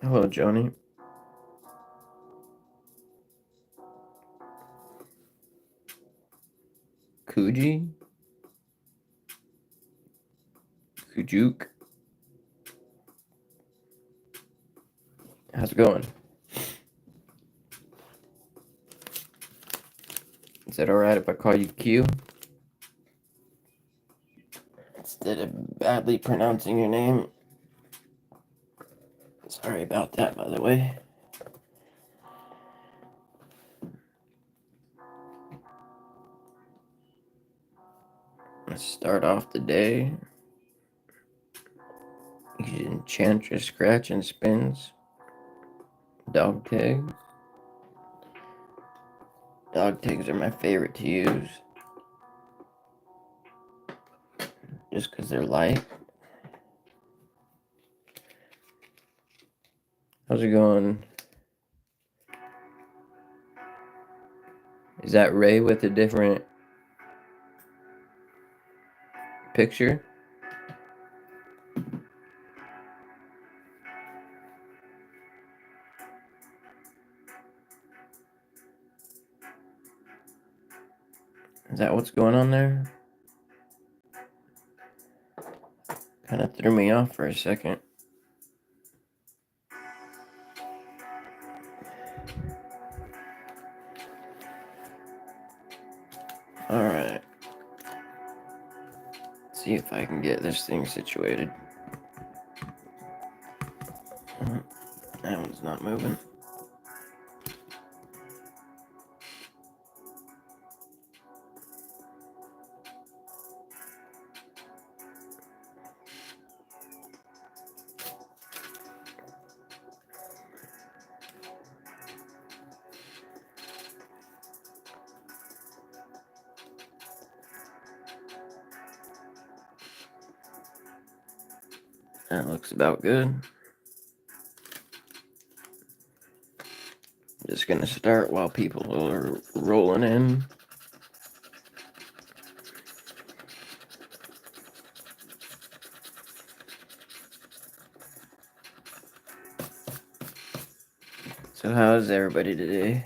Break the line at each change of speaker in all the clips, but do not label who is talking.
Hello, Joni. Kuji? Kujuk? How's it going? Is it alright if I call you Q? Instead of badly pronouncing your name. Sorry about that, by the way. Let's start off the day using Enchantress Scratch and Spins. Dog tags. Dog tags are my favorite to use. Just because they're light. How's it going? Is that Ray with a different picture? Is that what's going on there? Kind of threw me off for a second. Alright. See if I can get this thing situated. That one's not moving. That looks about good. Just gonna start while people are rolling in. So how's everybody today?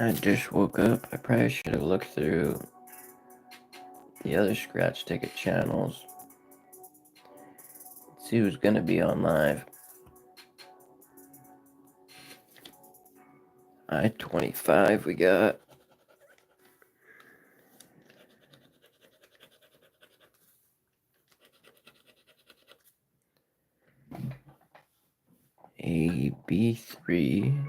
I just woke up. I probably should have looked through the other scratch ticket channels. See who's gonna be on live. I-25 we got. AB3.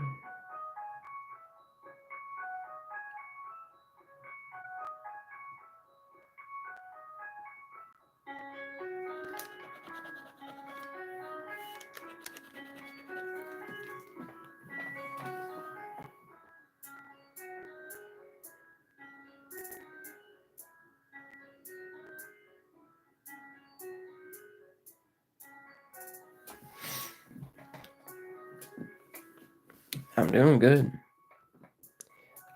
I'm doing good.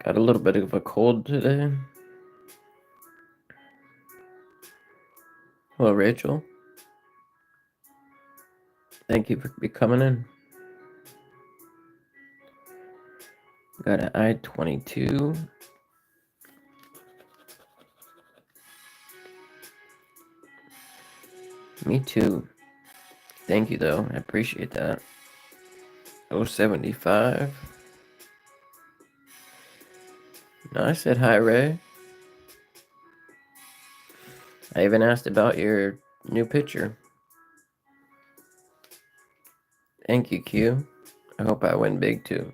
Got a little bit of a cold today. Hello, Rachel. Thank you for coming in. Got an I-22. Me too. Thank you, though. I appreciate that. 075. No, I said hi, Ray. I even asked about your new picture. Thank you, Q. I hope I win big, too.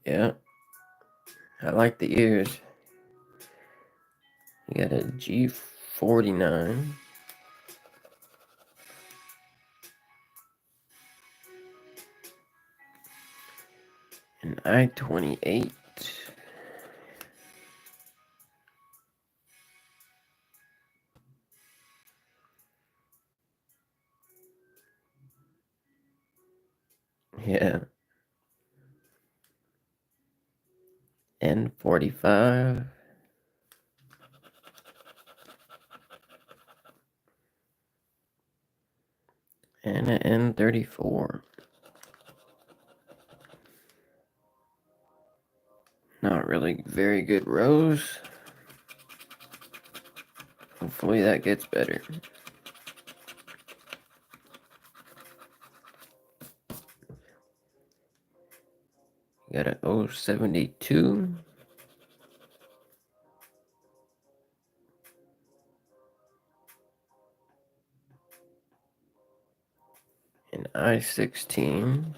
Yeah. I like the ears. You got a G49. An I-28. Yeah. N45. And an N34. Not really very good rows. Hopefully that gets better. Got an 072. An I-16.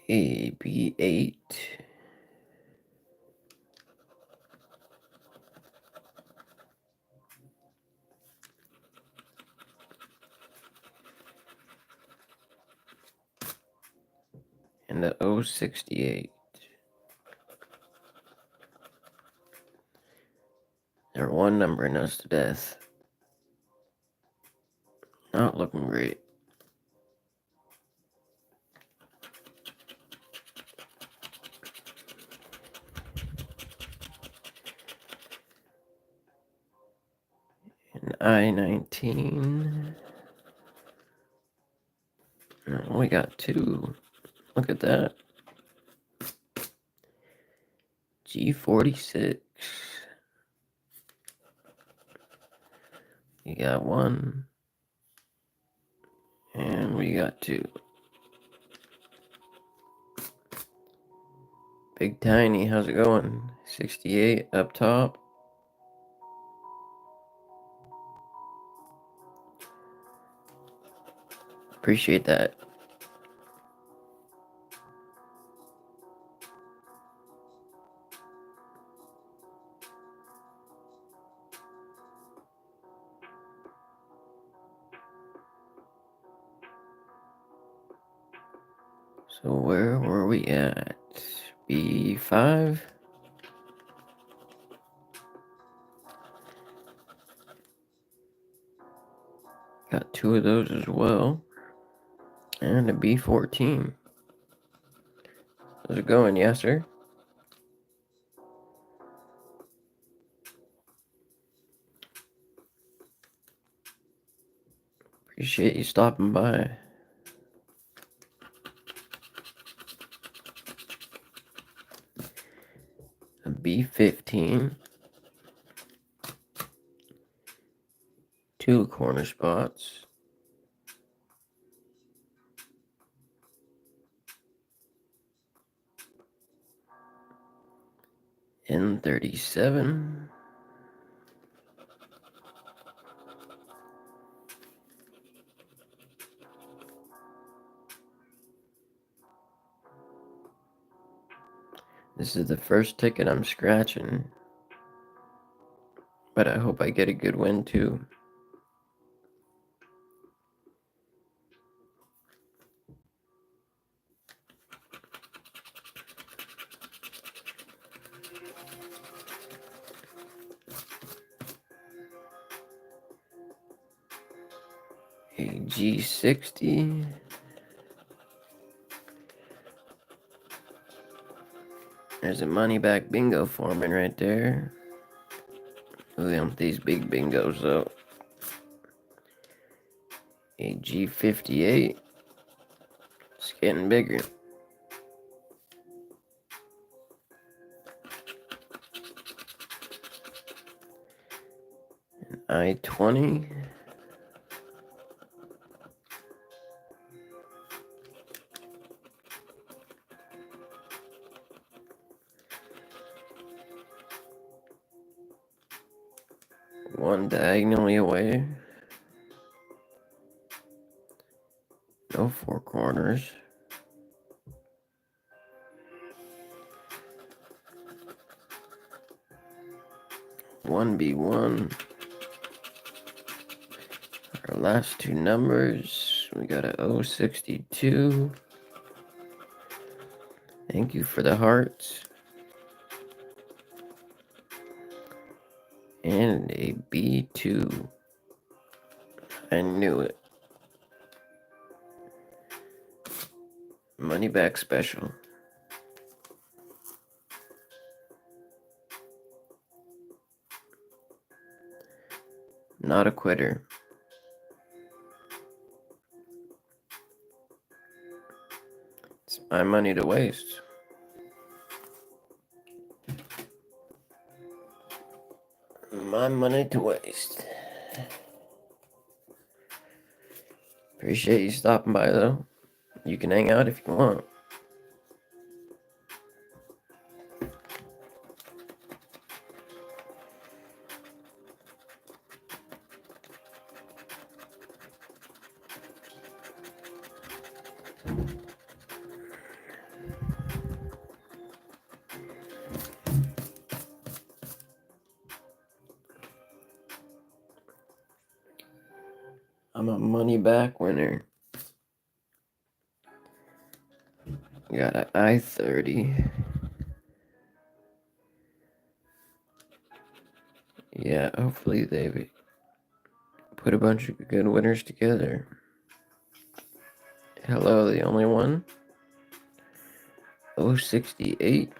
A B8. And the 068. They're one numbering us to death. Not looking great. An I-19. We got two. Look at that. G46. You got one. And we got two. Big Tiny, how's it going? 68 up top. Appreciate that. So where were we at? B5? Got two of those as well. And a B14. How's it going, yes, sir? Appreciate you stopping by. A B15. Two corner spots. N37. This is the first ticket I'm scratching, but I hope I get a good win too. A G60. There's a money back bingo forming right there. Look at these big bingos though. A G58. It's getting bigger. An I-20. One diagonally away. No four corners. One B1. Our last two numbers. We got a 062. Thank you for the hearts. And a B2. I knew it. Money back special. Not a quitter. It's my money to waste. My money to waste. Appreciate you stopping by though. You can hang out if you want. I'm a money back winner. Got an I-30. Yeah, hopefully they put a bunch of good winners together. Hello, the only one. 068.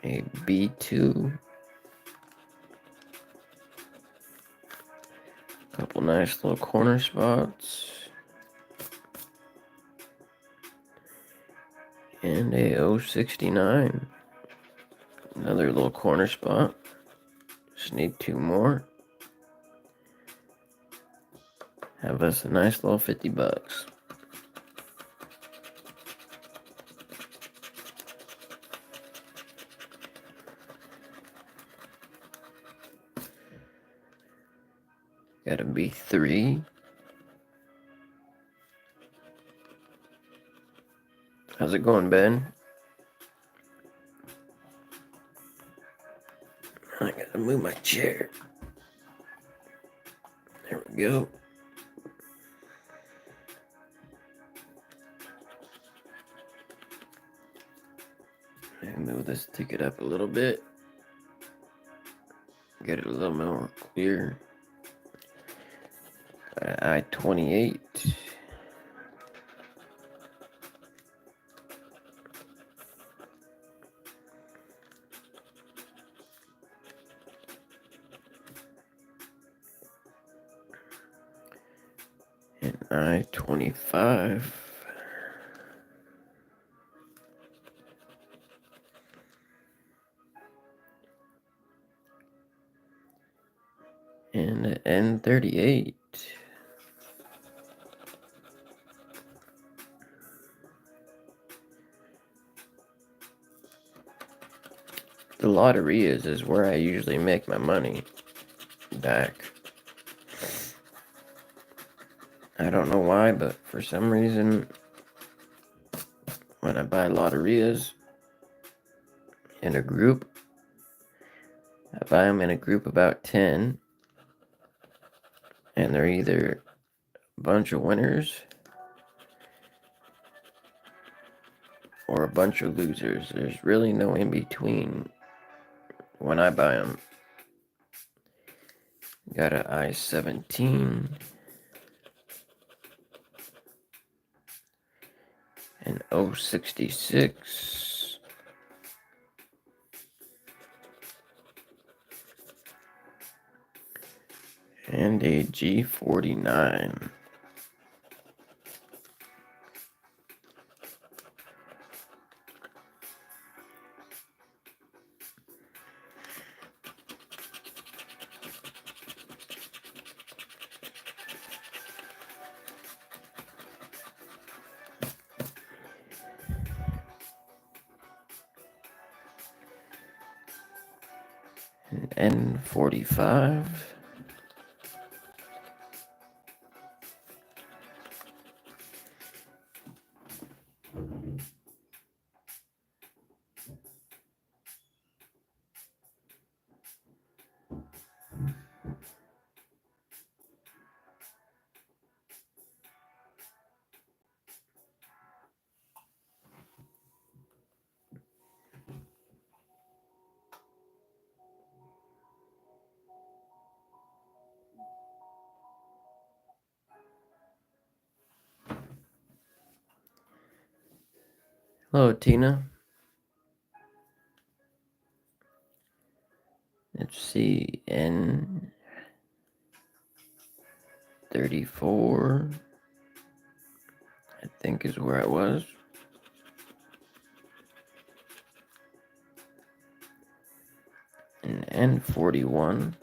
A B2. Couple nice little corner spots. And a 069. Another little corner spot. Just need two more. Have us a nice little 50 bucks. Gotta be 3. How's it going, Ben? I gotta move my chair. There we go. And move this ticket up a little bit. Get it a little more clear. I-28. And I-25. And an N38. The lotterias is where I usually make my money back. I don't know why, but for some reason, when I buy lotterias in a group, I buy them in a group about 10, and they're either a bunch of winners or a bunch of losers. There's really no in between when I buy them. Got an I-17, an 066, and a G49. An N45. Hello, Tina. Let's see, N34, I think is where I was. An N41.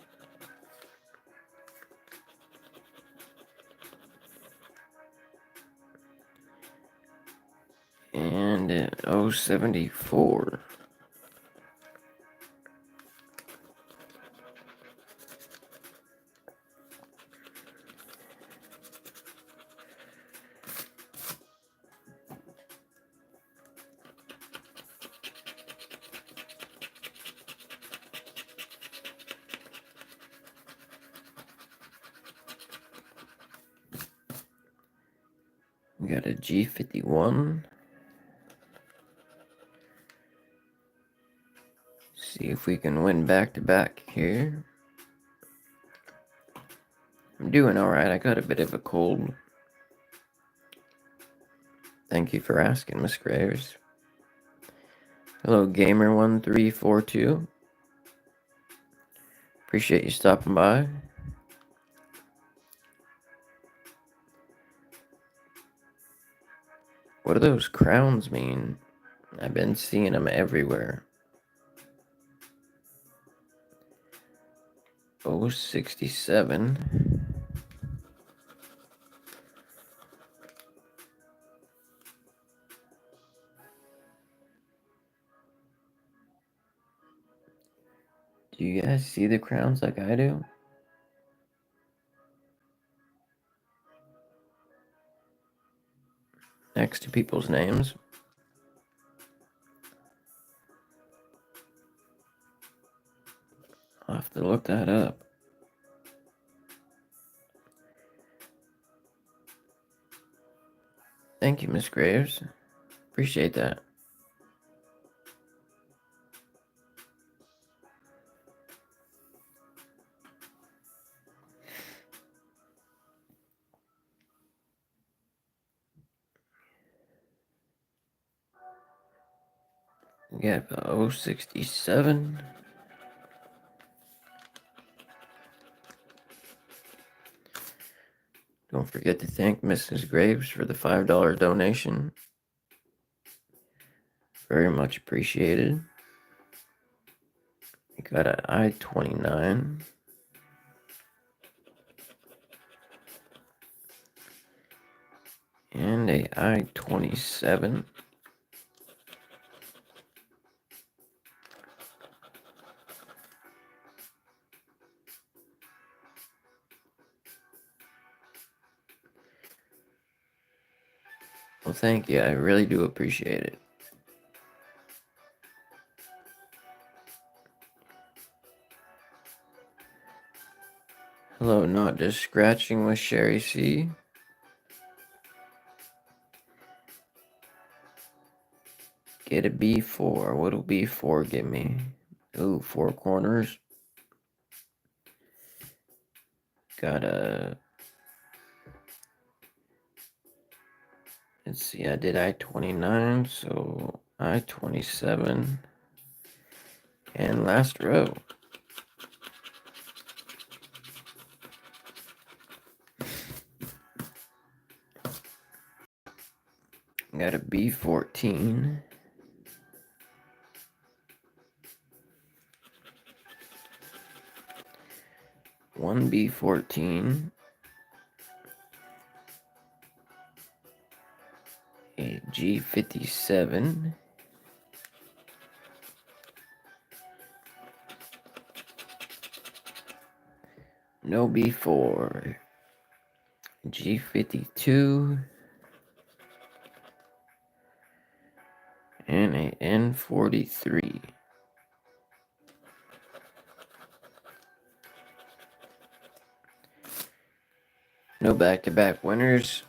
And an 074. We got a G51. See if we can win back-to-back here. I'm doing alright. I got a bit of a cold. Thank you for asking, Miss Graves. Hello, Gamer1342. Appreciate you stopping by. What do those crowns mean? I've been seeing them everywhere. 067. Do you guys see the crowns like I do? Next to people's names. I'll have to look that up. Thank you, Miss Graves. Appreciate that. We got the 067. Don't forget to thank Mrs. Graves for the $5 donation. Very much appreciated. We got an I-29. And a I-27. Well, thank you. I really do appreciate it. Hello, not just scratching with Sherry C. Get a B4. What'll B4 give me? Ooh, 4 corners. Got a... Let's see, I did I-29, so I-27. And last row. Got a B14. One B14. A G57. No B4. G52. And a N43. No back-to-back winners.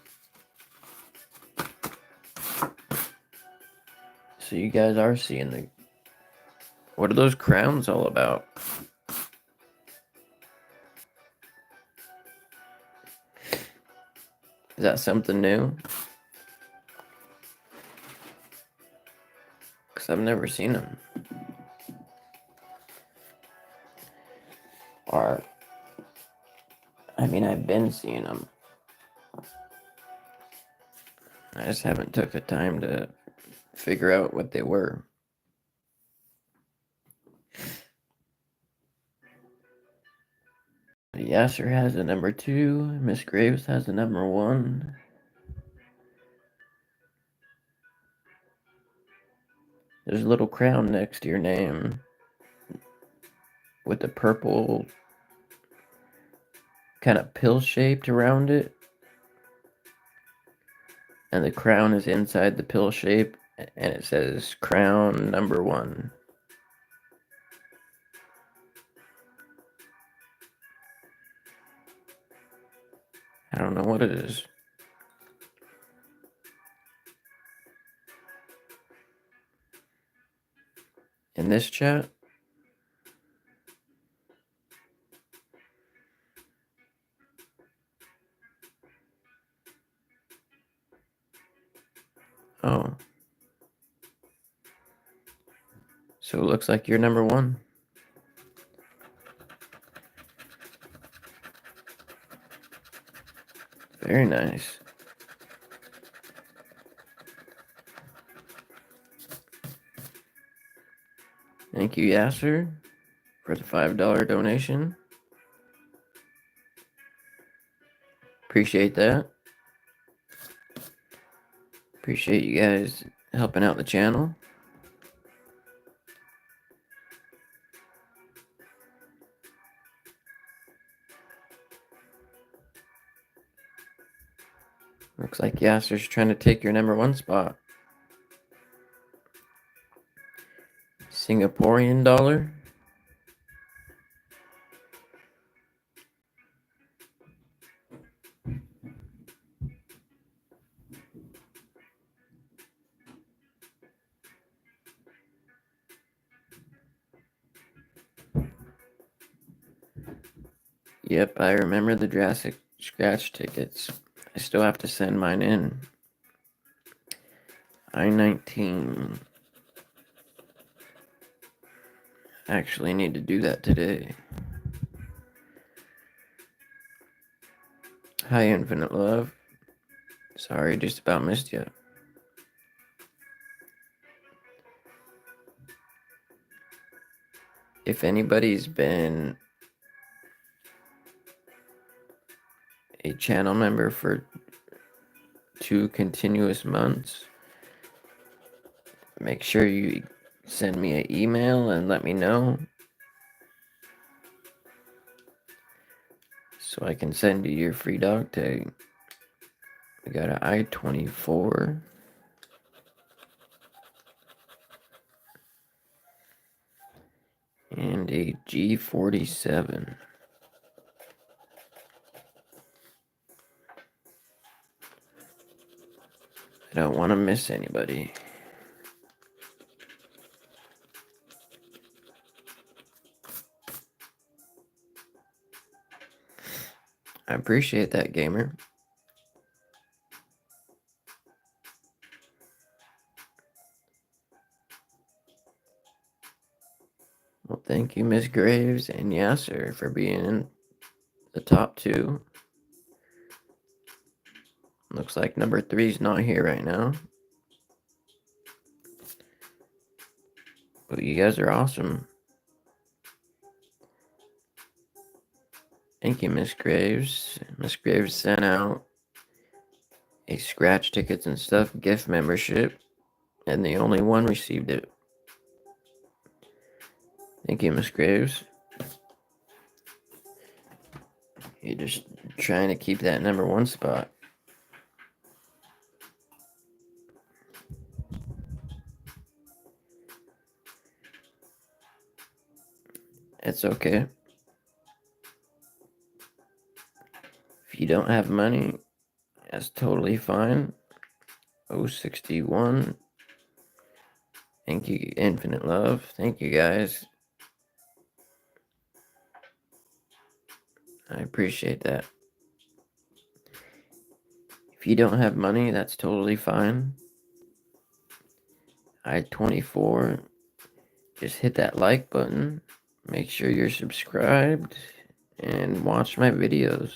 So you guys are seeing the... What are those crowns all about? Is that something new? Because I've never seen them. Or, I mean, I've been seeing them. I just haven't took the time to figure out what they were. Yasser has a number 2. Miss Graves has a number 1. There's a little crown next to your name with a purple kind of pill shaped around it. And the crown is inside the pill shape, and it says crown number 1. I don't know what it is. In this chat? Oh. So it looks like you're number 1. Very nice. Thank you, Yasser, for the $5 donation. Appreciate that. Appreciate you guys helping out the channel. Looks like Yasser's trying to take your number 1 spot. Singaporean dollar. Yep, I remember the Jurassic scratch tickets. I still have to send mine in. I-19. Actually need to do that today. Hi, Infinite Love. Sorry, just about missed you. If anybody's been a channel member for 2 continuous months, make sure you send me an email and let me know so I can send you your free dog tag. We got an I-24. And a G47. I don't want to miss anybody. I appreciate that, gamer. Well, thank you, Miss Graves and Yasser, for being in the top two. Looks like number 3's not here right now. But you guys are awesome. Thank you, Miss Graves. Miss Graves sent out a scratch tickets and stuff gift membership, and the only one received it. Thank you, Miss Graves. You're just trying to keep that number 1 spot. It's okay. If you don't have money, that's totally fine. 061. Thank you, Infinite Love. Thank you, guys. I appreciate that. If you don't have money, that's totally fine. I-24. Just hit that like button. Make sure you're subscribed and watch my videos.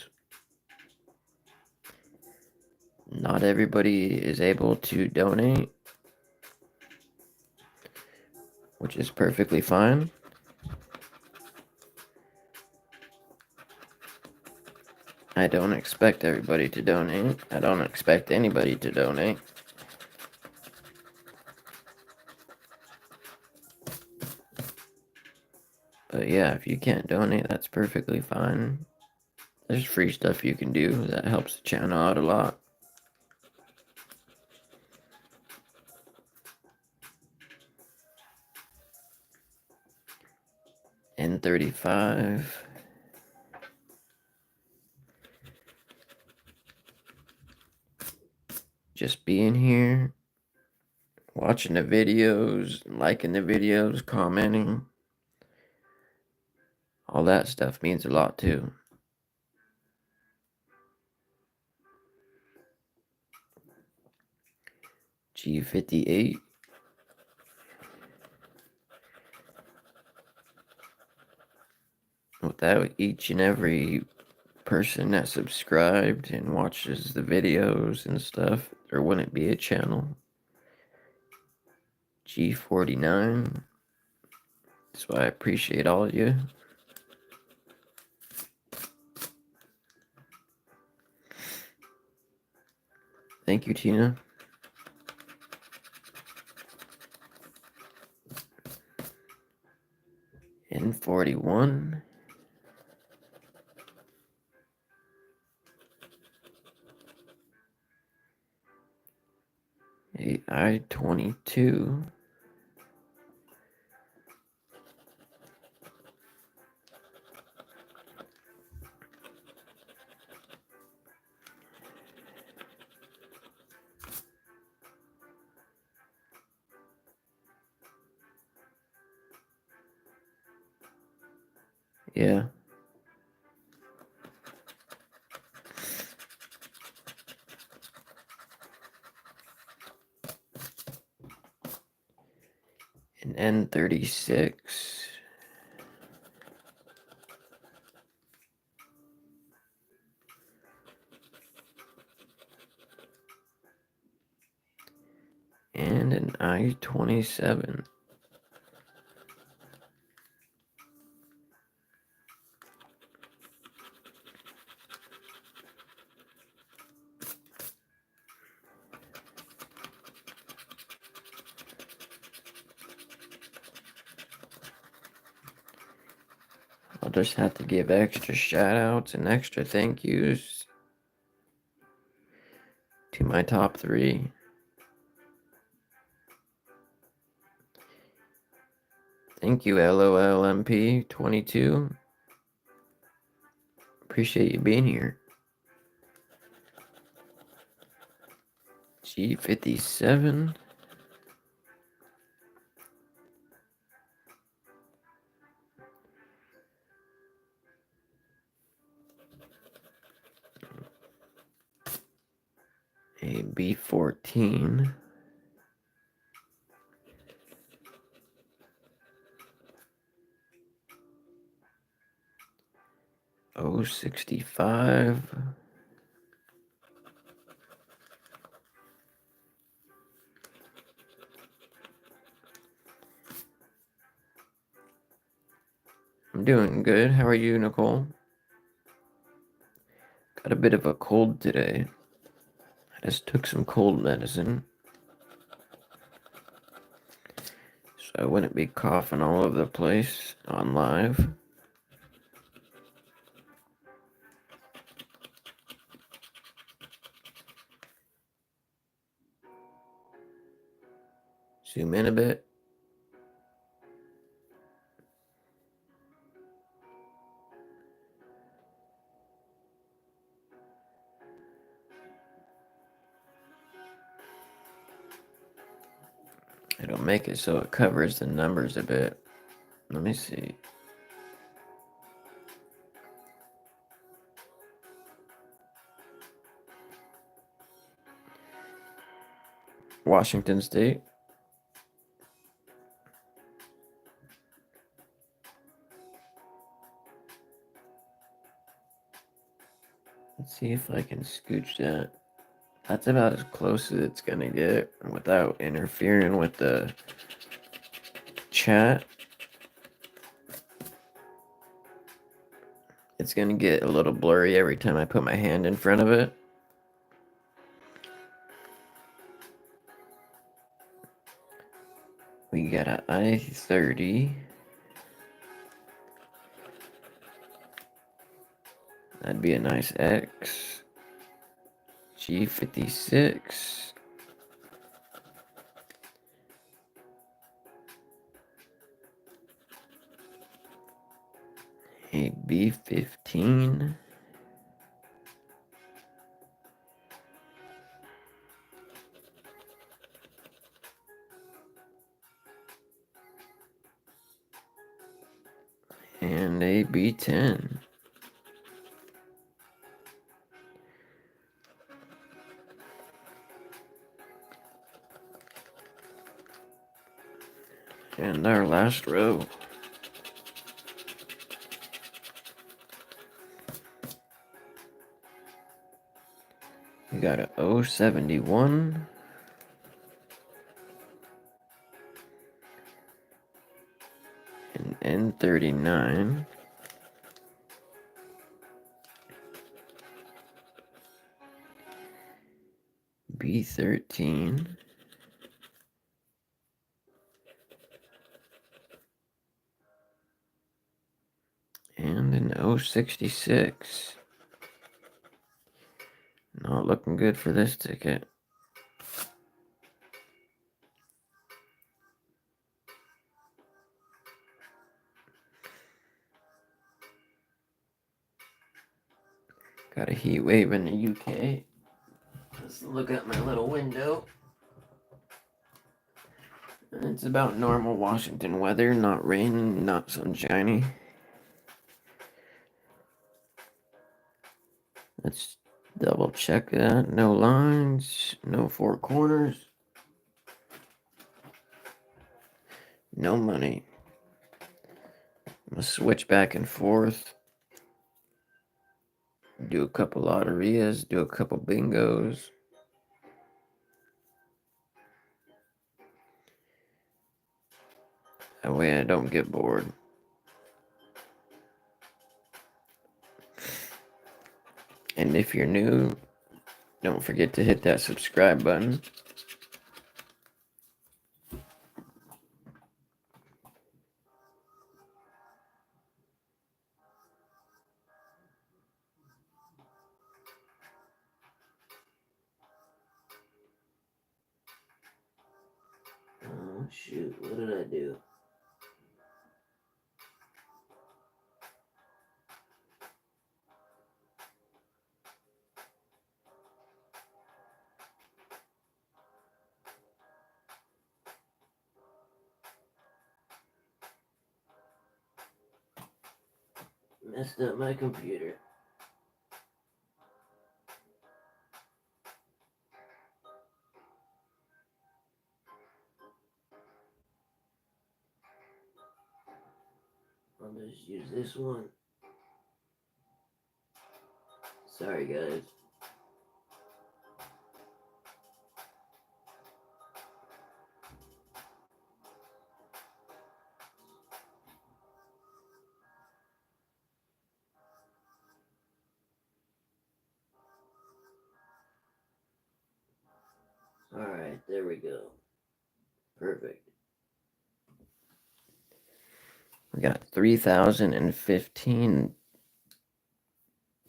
Not everybody is able to donate, which is perfectly fine. I don't expect everybody to donate. I don't expect anybody to donate. But yeah, if you can't donate, that's perfectly fine. There's free stuff you can do that helps the channel out a lot. N35. Just being here, watching the videos, liking the videos, commenting. All that stuff means a lot too. G58. Without each and every person that subscribed and watches the videos and stuff, there wouldn't be a channel. G49. That's why I appreciate all of you. Thank you, Tina. N41. A I-22. Yeah. An N36. And an I-27. I'll just have to give extra shout outs and extra thank yous to my top 3. Thank you, LOLMP22. Appreciate you being here. G57. A B14. O65. I'm doing good. How are you, Nicole? Got a bit of a cold today. I just took some cold medicine, so I wouldn't be coughing all over the place on live. Zoom in a bit. It'll make it so it covers the numbers a bit. Let me see. Washington State. Let's see if I can scooch that. That's about as close as it's gonna get without interfering with the chat. It's gonna get a little blurry every time I put my hand in front of it. We got an I-30. That'd be a nice X. G56. A B15. And a B10. And our last row. We got a O71. An N39. B13. And an O66. Not looking good for this ticket. Got a heat wave in the UK. Let's look at my little window. It's about normal Washington weather, not rain, not sunshiny. Let's double check that. No lines, no four corners, no money. I'm gonna switch back and forth. Do a couple lotterias, do a couple bingos. That way I don't get bored. And if you're new, don't forget to hit that subscribe button. Oh shoot, what did I do? Messed up my computer. I'll just use this one. Sorry, guys. Alright, there we go. Perfect. We got 3,015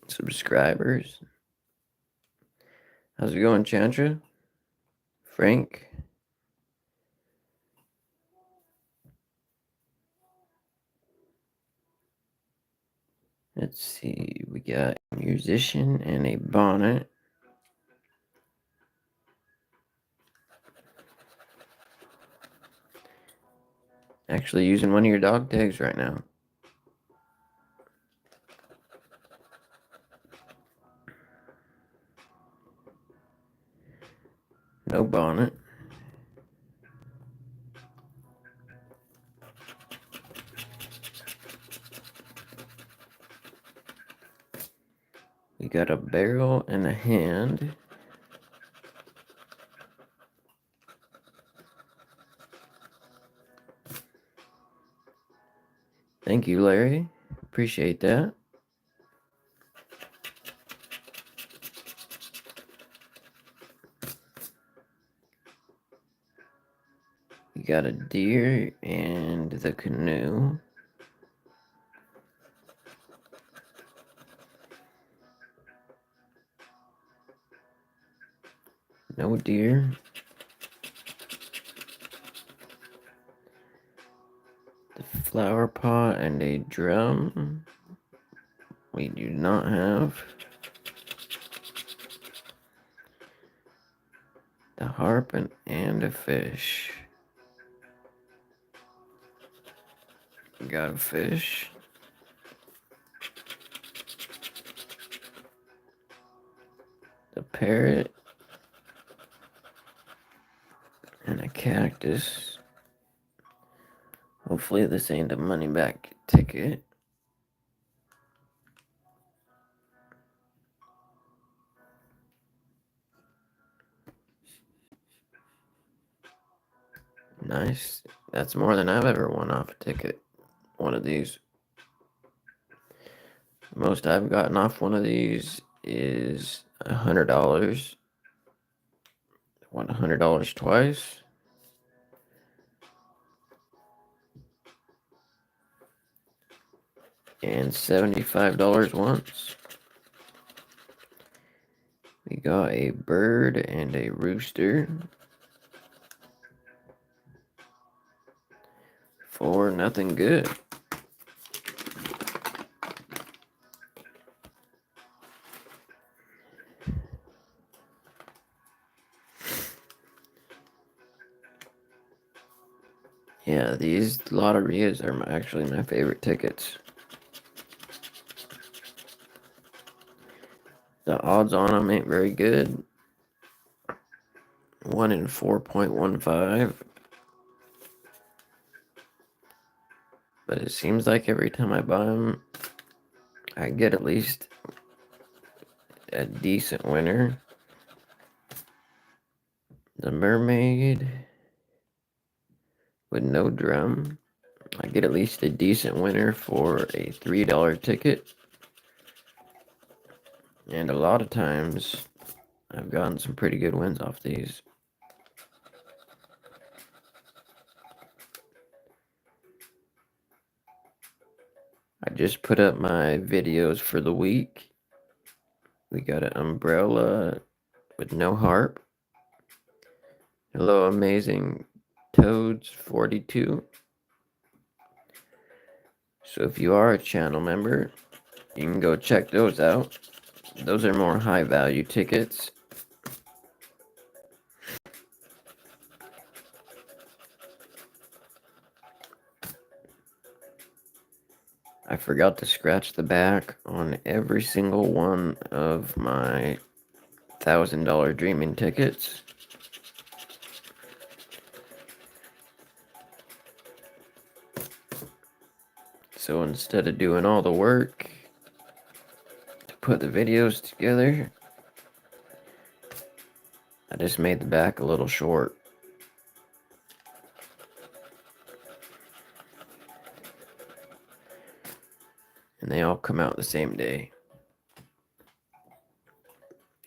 subscribers. How's it going, Chandra? Frank? Let's see. We got a musician and a bonnet. Actually using one of your dog tags right now. No bonnet. We got a barrel and a hand. Thank you, Larry. Appreciate that. We got a deer and the canoe. No deer. The flower pot and a drum. We do not have. The harp and a fish. Got a fish. The parrot. And a cactus. Hopefully this ain't a money back ticket. Nice. That's more than I've ever won off a ticket. One of these. Most I've gotten off one of these is $100. Won $100 twice. And $75 once. We got a bird and a rooster. For nothing good. Yeah, these lotterias are actually my favorite tickets. The odds on them ain't very good. 1 in 4.15. But it seems like every time I buy them, I get at least a decent winner. The mermaid with no drum. I get at least a decent winner for a $3 ticket. And a lot of times, I've gotten some pretty good wins off these. I just put up my videos for the week. We got an umbrella with no harp. Hello, amazing Toads 42. So if you are a channel member, you can go check those out. Those are more high value tickets. I forgot to scratch the back on every single one of my $1,000 dreaming tickets. So instead of doing all the work to put the videos together, I just made the back a little short. And they all come out the same day.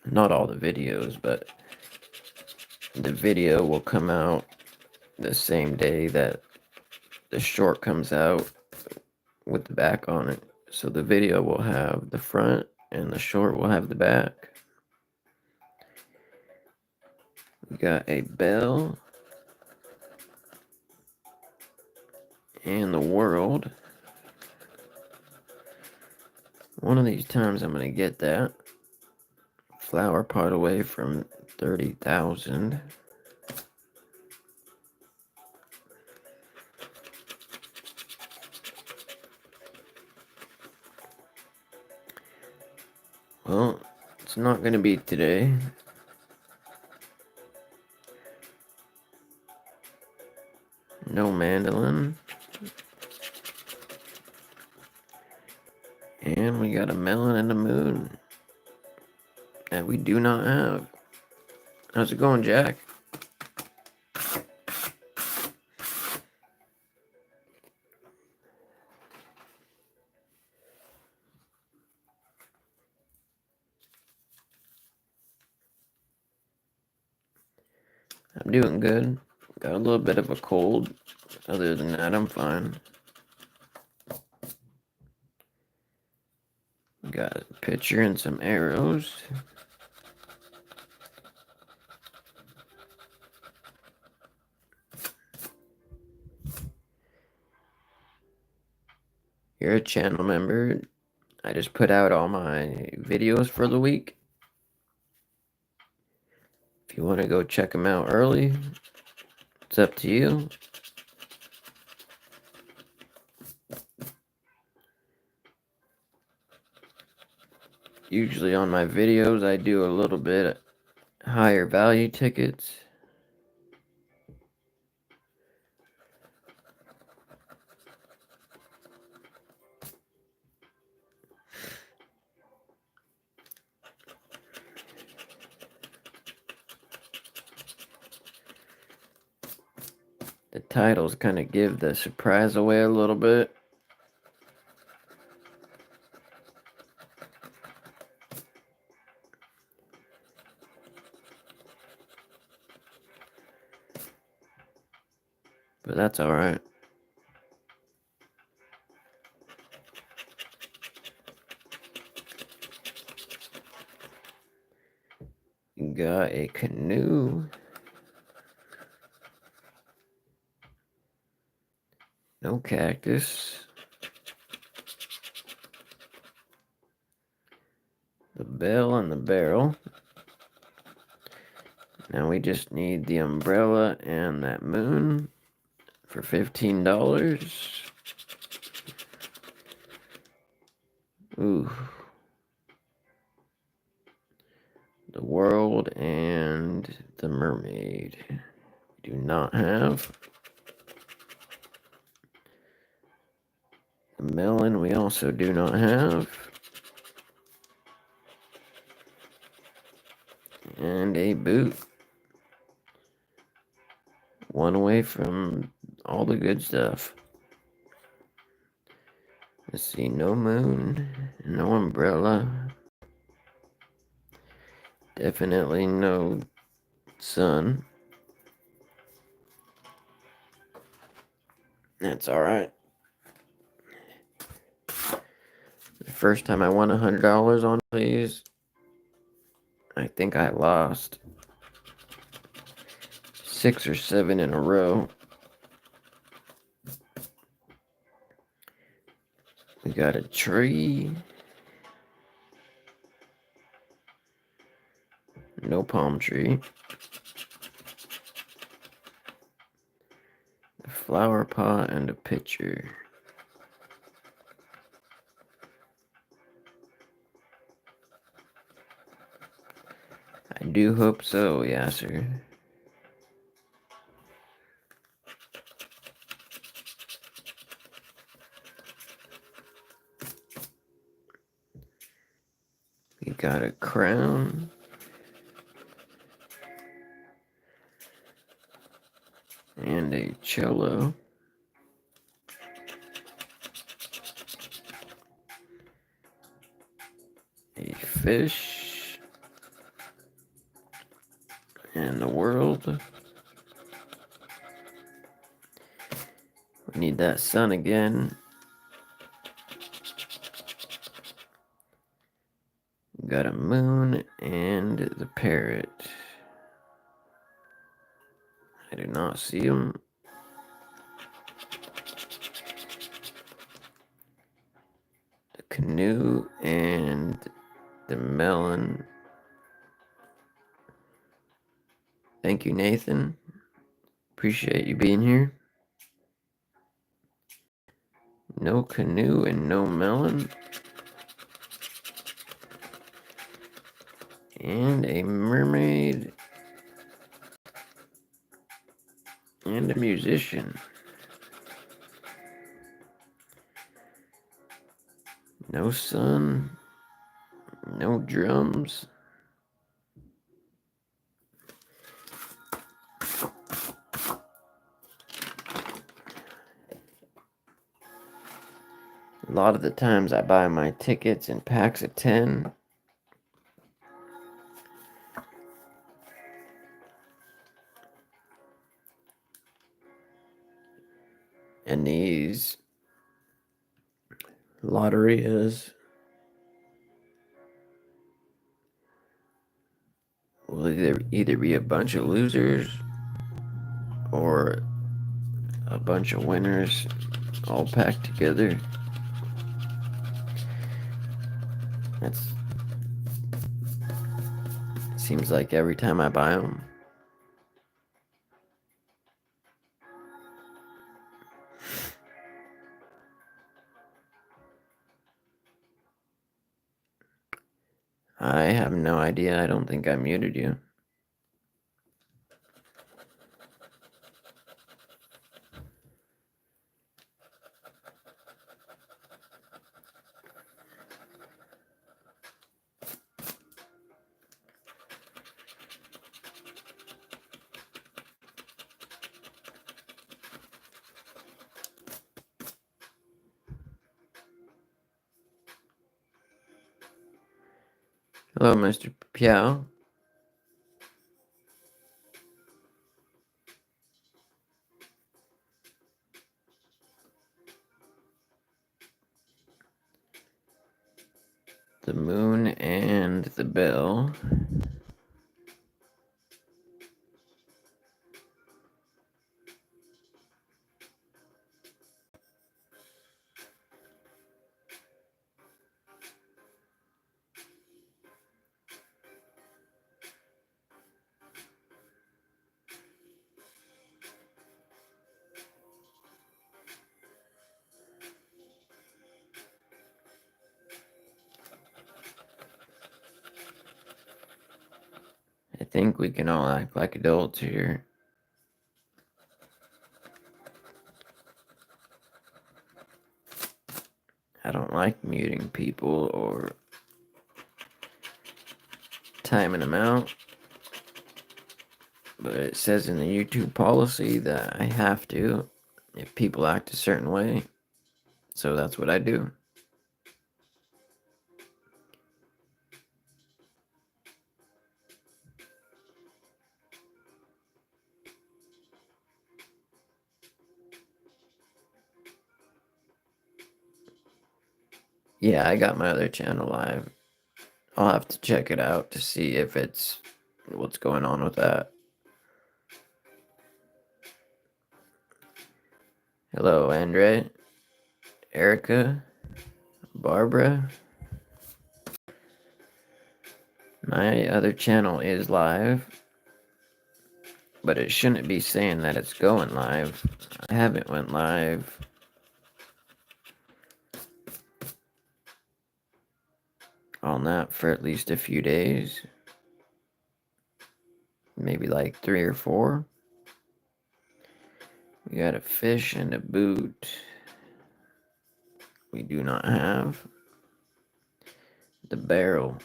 Not all the videos, but the video will come out the same day that the short comes out with the back on it. So the video will have the front and the short will have the back. We got a bell and the world. One of these times I'm going to get that. Flower pot away from 30,000. Well, it's not going to be today. No mandolin. And we got a melon and a moon that we do not have. How's it going, Jack? I'm doing good. Got a little bit of a cold. Other than that, I'm fine. Got a pitcher and some arrows. You're a channel member. I just put out all my videos for the week. If you want to go check them out early, it's up to you. Usually on my videos, I do a little bit higher value tickets. The titles kind of give the surprise away a little bit. But that's alright. Got a canoe. No cactus. The bell and the barrel. Now we just need the umbrella and that moon for $15. Ooh. The world and the mermaid. We do not have. The melon we also do not have. And a boot. One away from all the good stuff. Let's see, no moon, no umbrella. Definitely no sun. That's alright. The first time I won $100 on these, I think I lost 6 or 7 in a row. got a tree. No palm tree. A flower pot and a pitcher. I do hope so, Yasser. We got a crown. And a cello. A fish. And the world. We need that sun again. Got a moon and the parrot. I do not see him. The canoe and the melon. Thank you, Nathan. Appreciate you being here. No canoe and no melon. And a mermaid. And a musician. No sun. No drums. A lot of the times I buy my tickets in packs of 10. And these lotterias will either be a bunch of losers or a bunch of winners all packed together. That's seems like every time I buy them. I have no idea. I don't think I muted you. Hello, Mr. Piao. The moon and the bell. I think we can all act like adults here. I don't like muting people or timing them out, but it says in the YouTube policy that I have to if people act a certain way, so that's what I do. Yeah, I got my other channel live. I'll have to check it out to see if it's what's going on with that. Hello, Andre, Erica. Barbara. My other channel is live, but it shouldn't be saying that it's going live. I haven't went live on that for at least a few days. Maybe like 3 or 4. We got a fish and a boot. We do not have the barrel.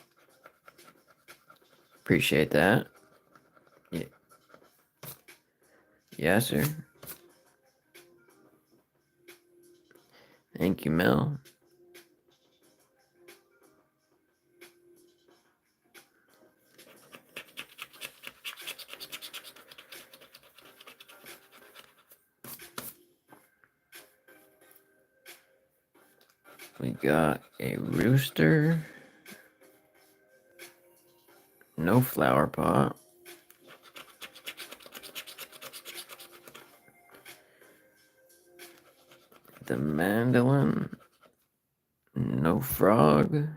Appreciate that. Yeah. Yes, sir. Thank you, Mel. We got a rooster. No flower pot. The mandolin. No frog.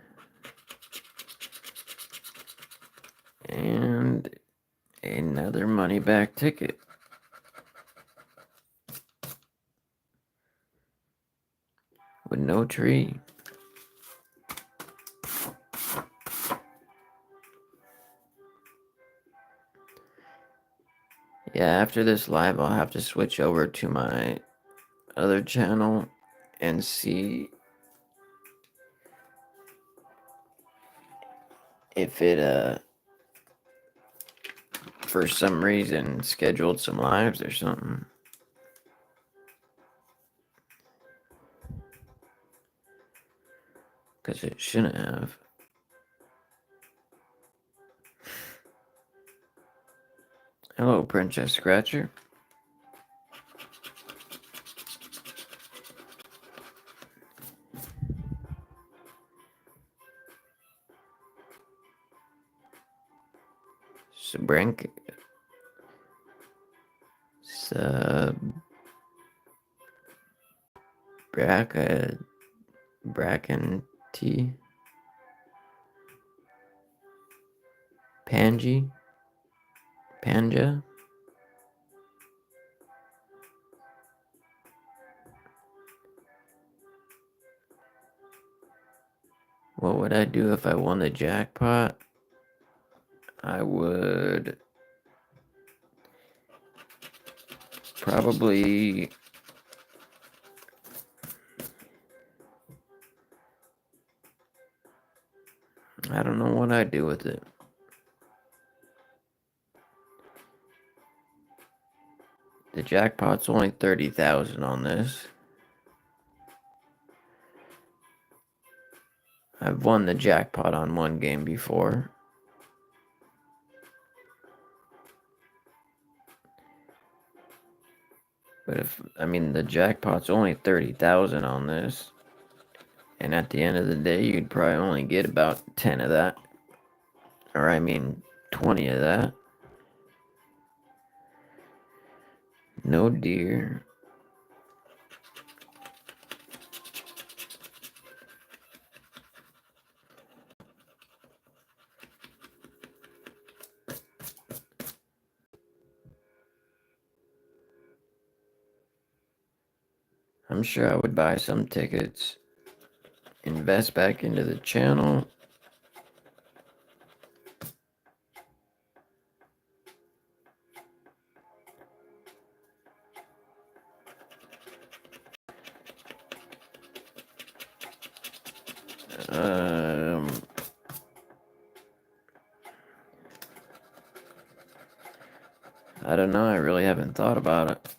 And another money back ticket. With no tree. Yeah, after this live, I'll have to switch over to my other channel and see if it, for some reason, scheduled some lives or something. Because it shouldn't have. Hello, Princess Scratcher. Sabrank. Bracken T. Panji. Panja. What would I do if I won the jackpot? I would probably I don't know what I'd do with it. The jackpot's only 30,000 on this. I've won the jackpot on one game before. But the jackpot's only 30,000 on this. And at the end of the day, you'd probably only get about 10 of that. Or 20 of that. No deer. I'm sure I would buy some tickets, invest back into the channel. I don't know. I really haven't thought about it.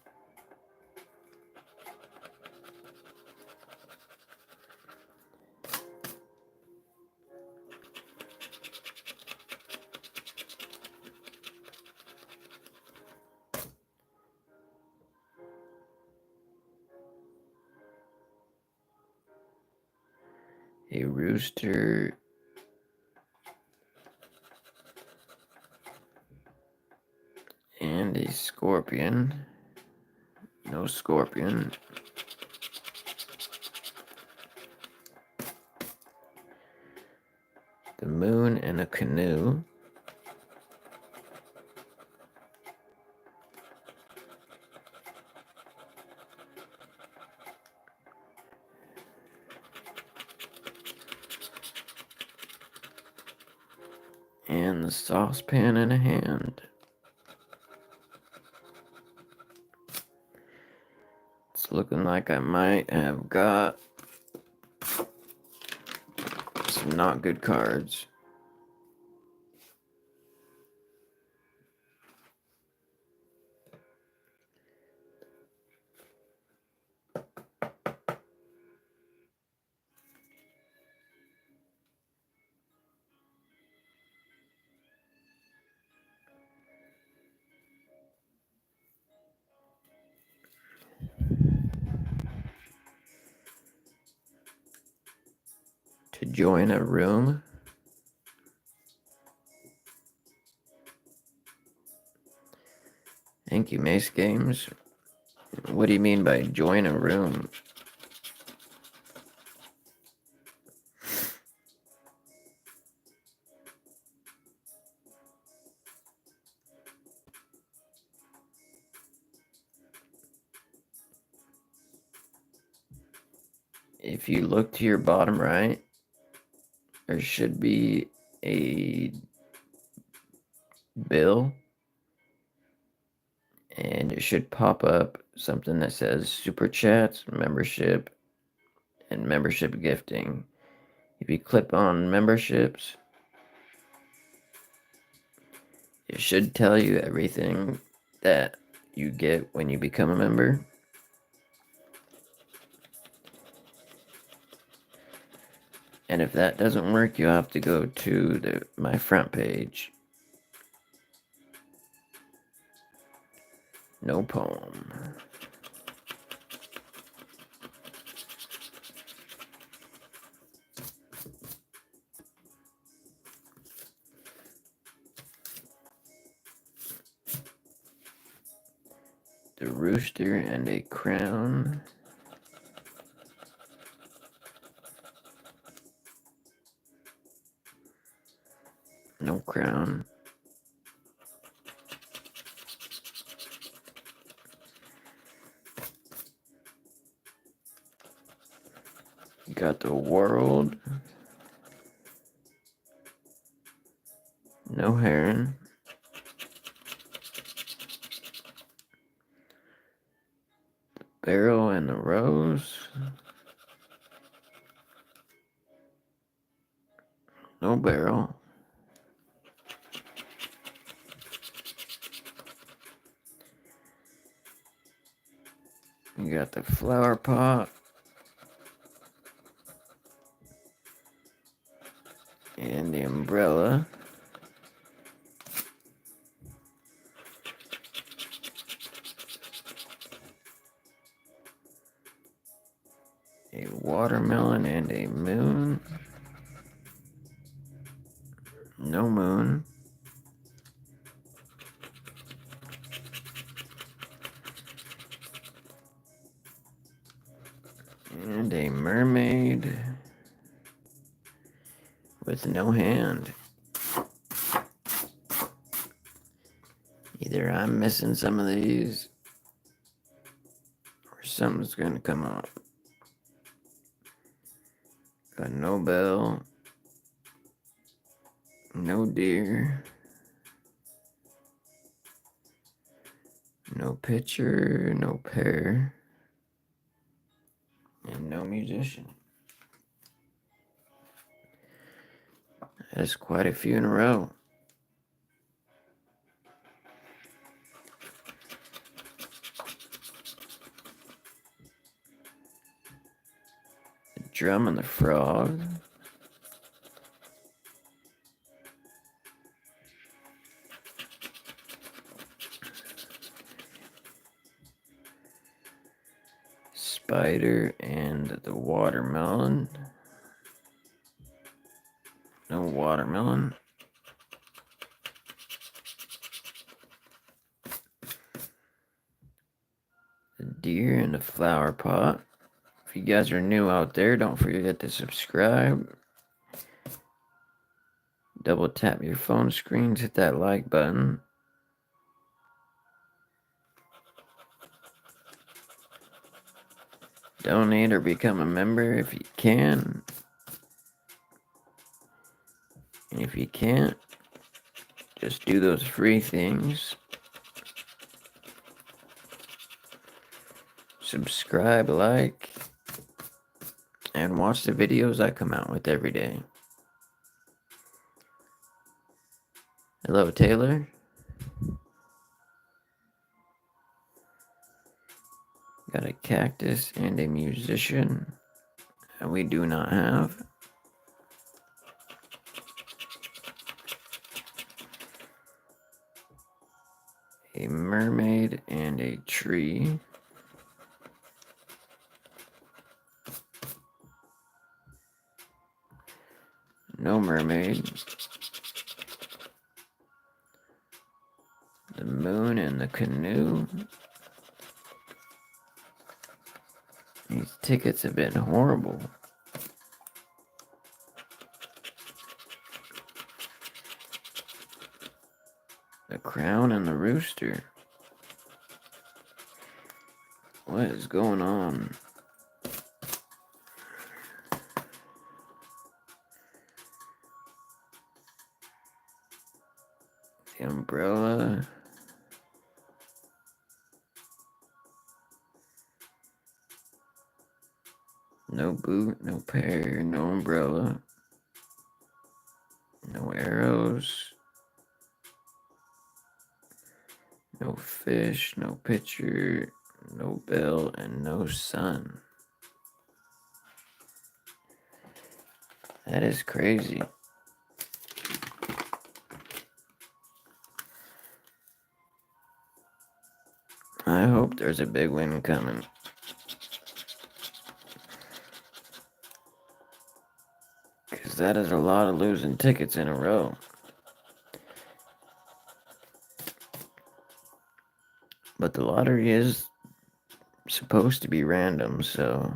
A rooster. And a scorpion. No scorpion. moon and a canoe. And the saucepan in a hand. It's looking like I might have got some not good cards. To join a room. Thank you, Mace Games. What do you mean by join a room? If you look to your bottom right, there should be a bill, and it should pop up something that says Super Chats, Membership, and Membership Gifting. If you click on Memberships, it should tell you everything that you get when you become a member. And if that doesn't work, you have to go to my front page. No poem. The rooster and a crown. No crown. You got the world. No heron. Barrel and the rose. No barrel. You got the flower pot. And the umbrella. A watermelon and a moon. No moon. And a mermaid with no hand. Either I'm missing some of these or something's gonna come up. Got no bell. No deer. No pitcher. No pear. And no musician. That's quite a few in a row. The drum and the frog. Spider and the watermelon. No watermelon. The deer and the flower pot. If you guys are new out there, don't forget to subscribe. Double tap your phone screens, hit that like button. Donate or become a member if you can. And if you can't, just do those free things. Subscribe, like, and watch the videos I come out with every day. Hello, Taylor. Got a cactus and a musician. And we do not have. A mermaid and a tree. No mermaid. The moon and the canoe. These tickets have been horrible. The crown and the rooster. What is going on? The umbrella. No boot, no pair, no umbrella. No arrows. No fish, no pitcher, no bell, and no sun. That is crazy. I hope there's a big win coming. Because that is a lot of losing tickets in a row. But the lottery is supposed to be random, so...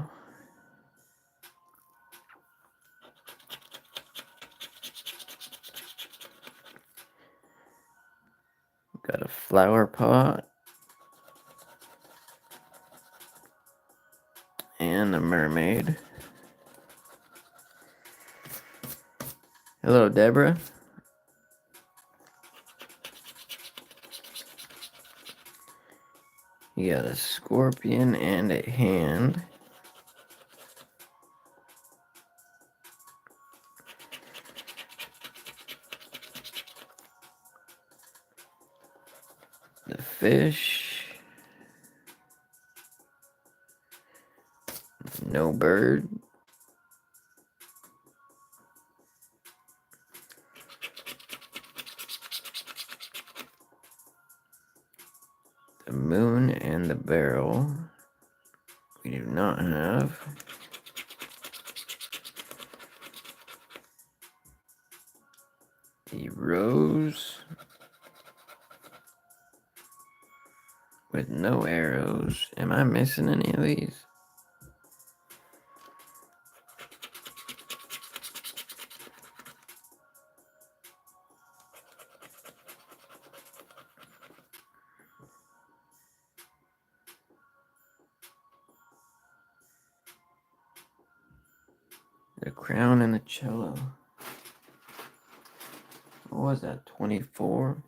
Got a flower pot. And a mermaid. Hello, Deborah. You got a scorpion and a hand. The fish. No bird. The moon and the barrel. We do not have. The rose. With no arrows. Am I missing any of these? The crown and the cello. What was that? 24?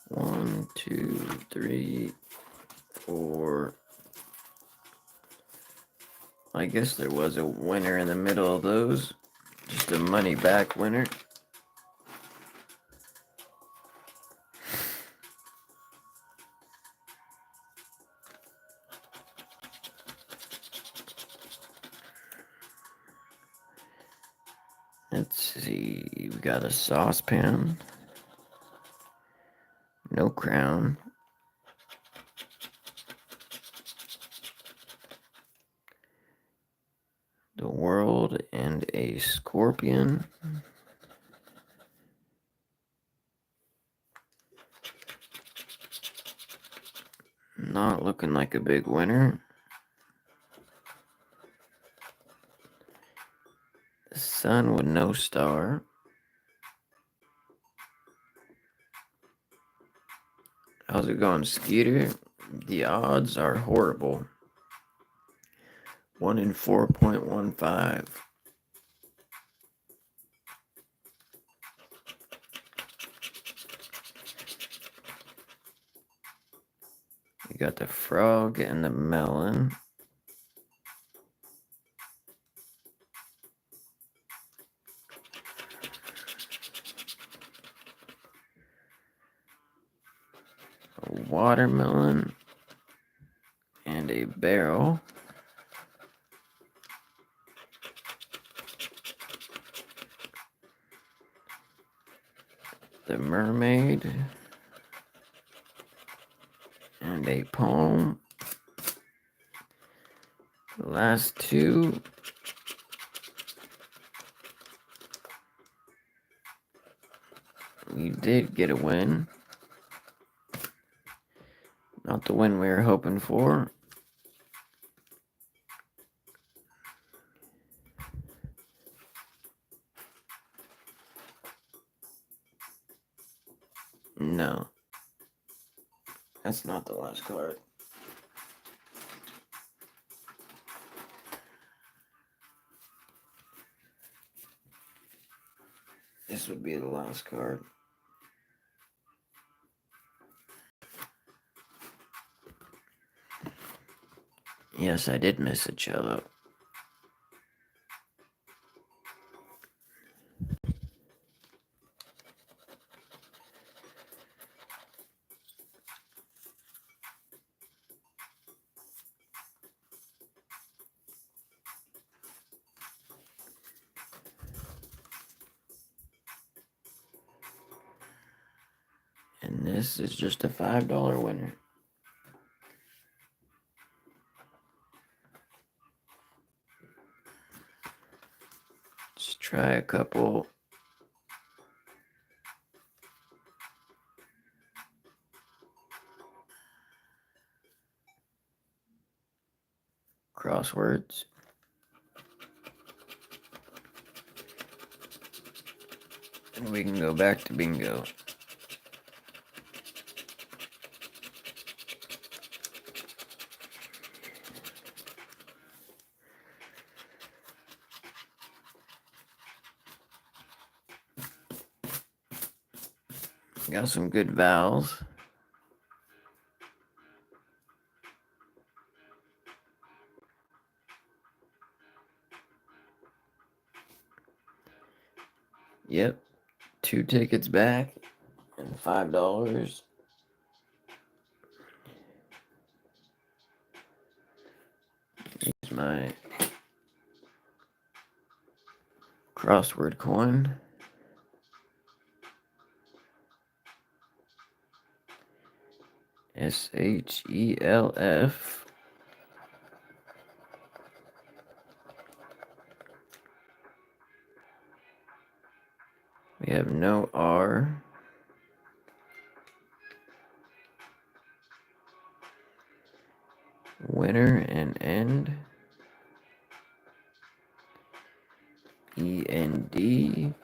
1, 2, 3, 4. I guess there was a winner in the middle of those. Just a money back winner. Let's see. We got a saucepan. No crown. The world and a scorpion. Not looking like a big winner. The sun with no star. How's it going, Skeeter? The odds are horrible. 1 in 4.15. You got the frog and the melon. A watermelon and a barrel. The mermaid and a poem. The last two. We did get a win. Not the win we were hoping for. No. That's not the last card. This would be the last card. Yes, I did miss a cello. And this is just a $5 winner. Let's try a couple. Crosswords. And we can go back to bingo. Got some good vowels. Yep. 2 tickets back and $5. Here's my crossword coin. SHELF. We have no R. Winner and end. END.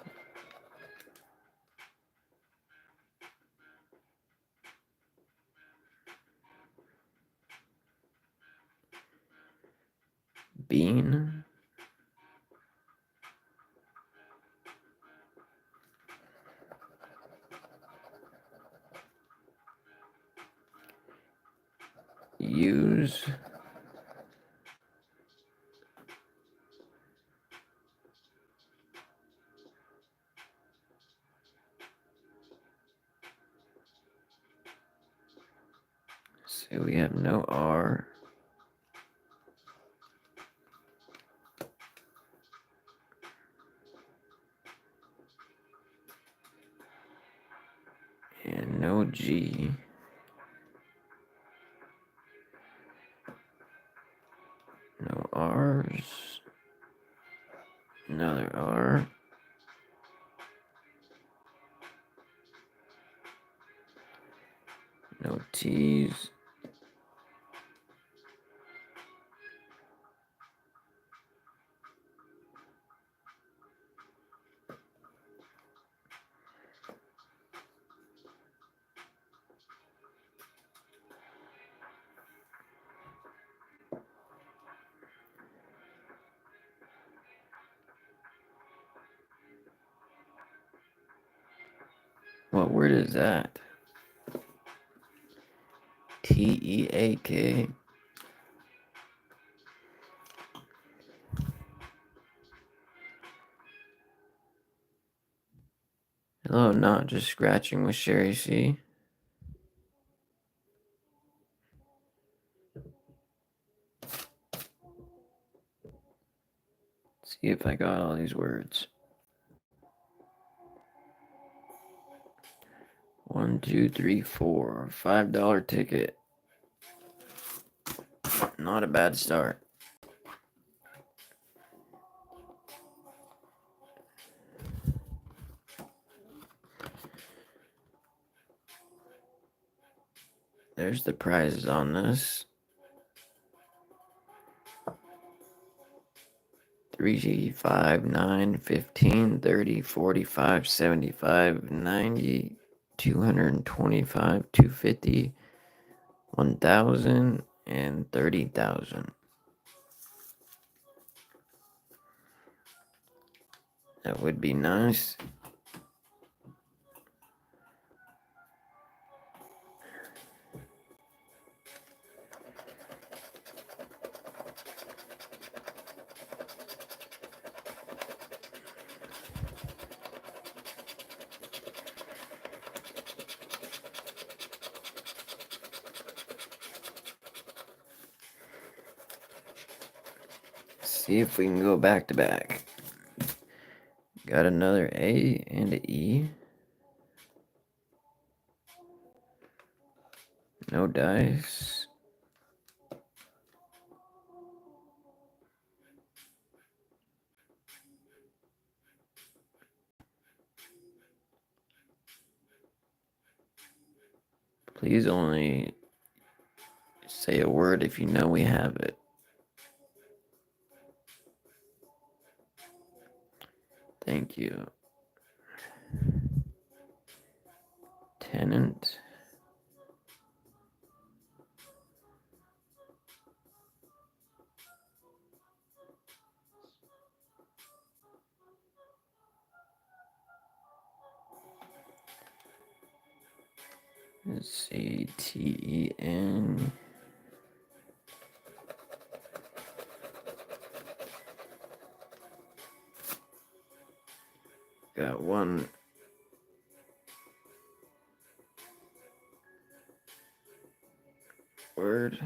Bean. Use. So we have no R. And no G. No R's. Another R. No T's. What word is that? Teak. Hello, not just scratching with Sherry C. See if I got all these words. 1, 2, 3, 4. $5 ticket. Not a bad start. There's the prizes on this. 3, 5, 9, 15, 30, 45, 75, 90, 225, 250, 1,000, and 30,000. That would be nice. See if we can go back to back. Got another A and an E. No dice. Please only say a word if you know we have it. Thank you. Tenant. Let's see. TEN. Got one word.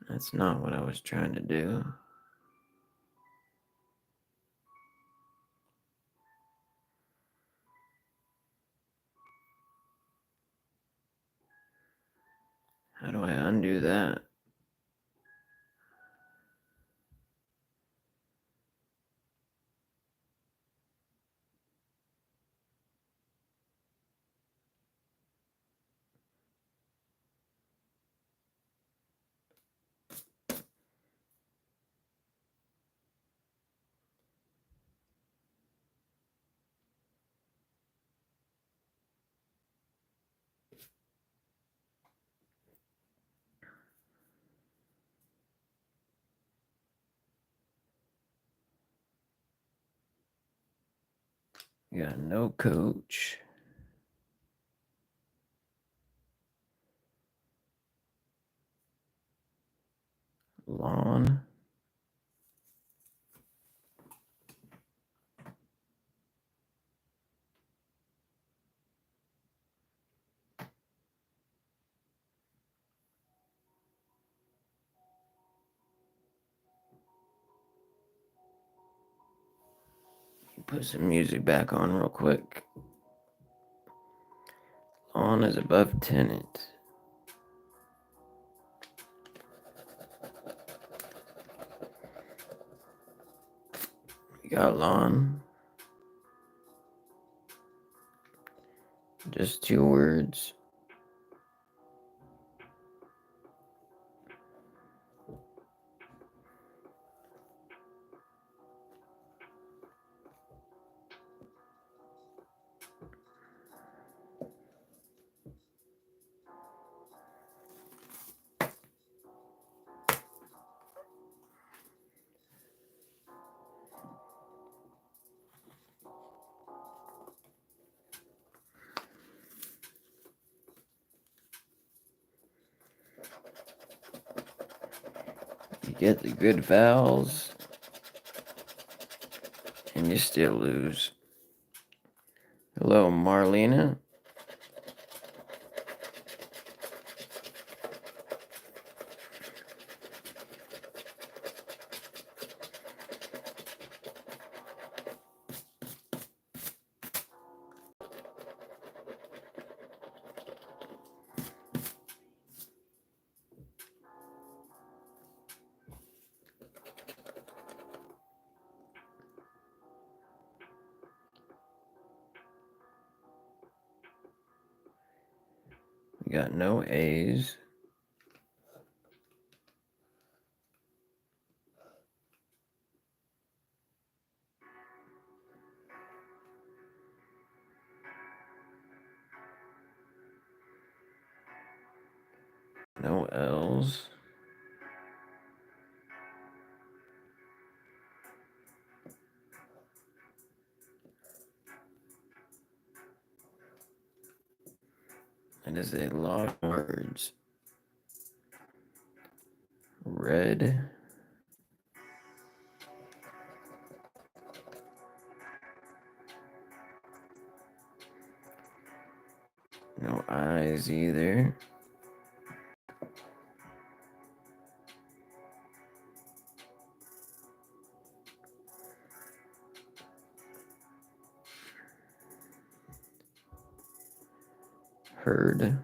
That's not what I was trying to do. How do I undo that? Got no coach. Lawn. Put some music back on real quick. Lawn is above tenant. We got lawn. Just 2 words. get the good vowels, and you still lose. Hello, Marlena. We got no A's. No L's. It is a lot of words. Red. No I's either. Heard.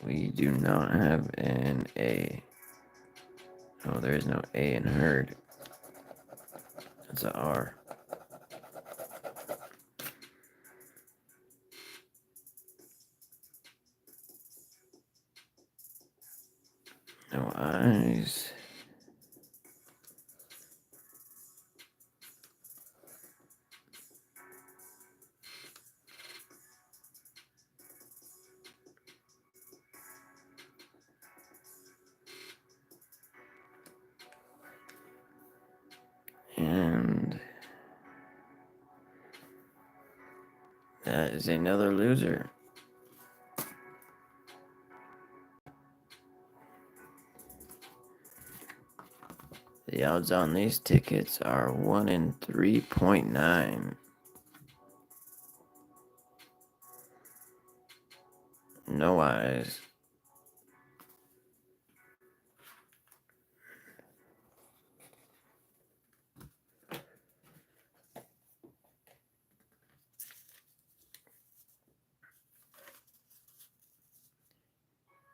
We do not have an A. Oh, there is no A in heard. It's a R. No I's. And that is another loser. The odds on these tickets are 1 in 3.9. No I's.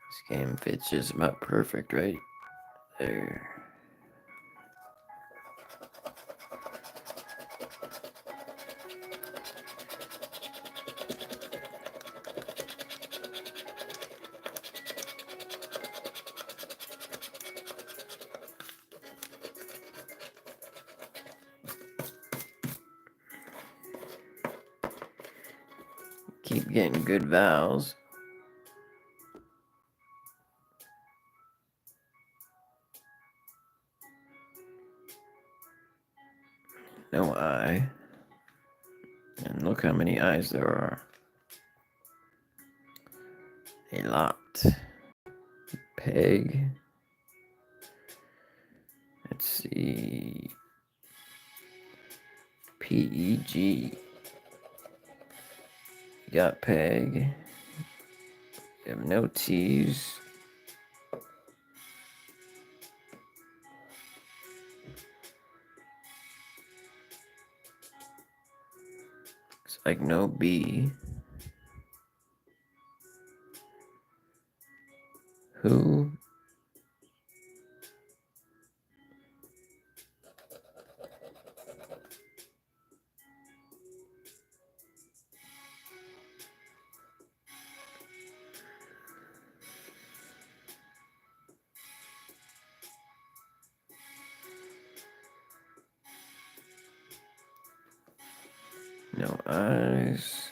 This game fits just about perfect right there. Keep getting good vowels. No I. And look how many I's there are. A lot. Peg. Let's see. PEG. You got peg. You have no T's. Looks like no B. Who? No I's.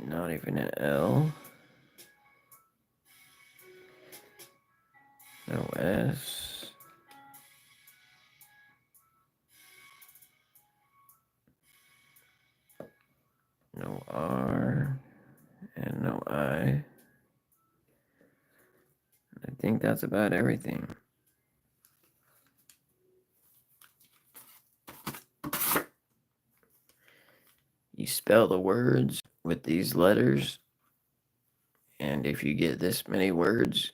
Not even an L. No S. No R. And no I. I think that's about everything. You spell the words with these letters, and if you get this many words,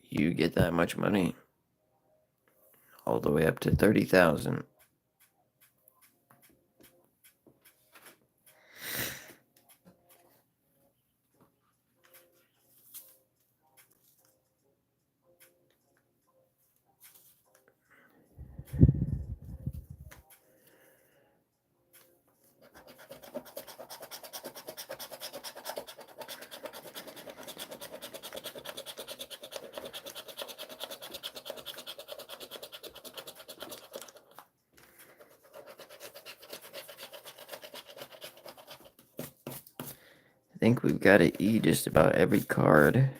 you get that much money. All the way up to 30,000. I think we've got to E just about every card.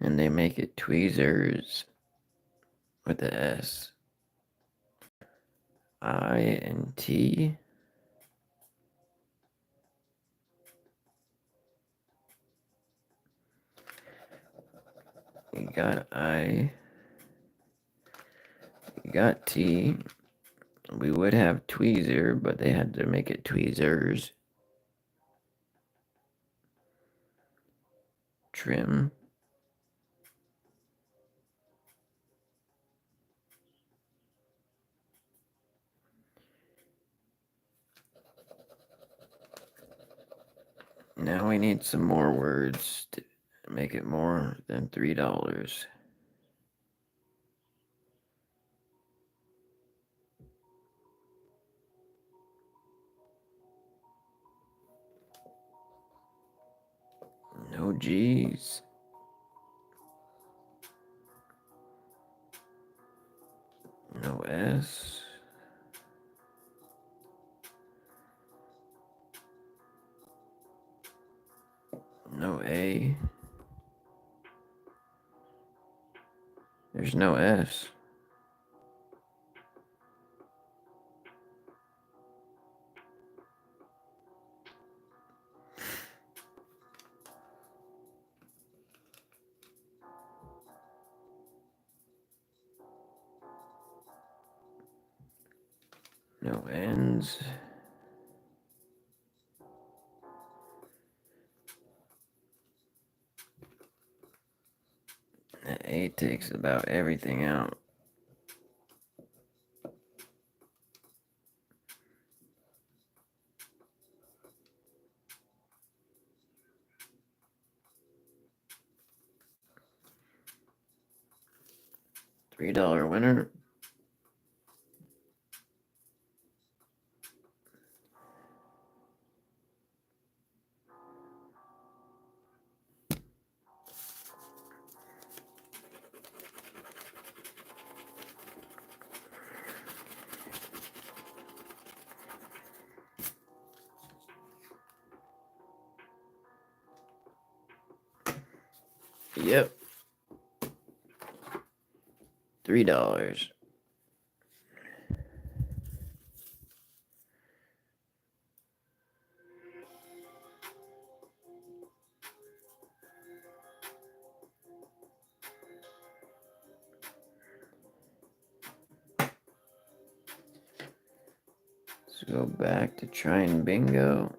And they make it tweezers with the S. I and T. You got I. You got T. We would have tweezer, but they had to make it tweezers. Trim. Now we need some more words to make it more than $3. No G's. No S. No A. There's no S. No N's. The A takes about everything out. $3 winner. Yep. $3. Let's go back to trying bingo.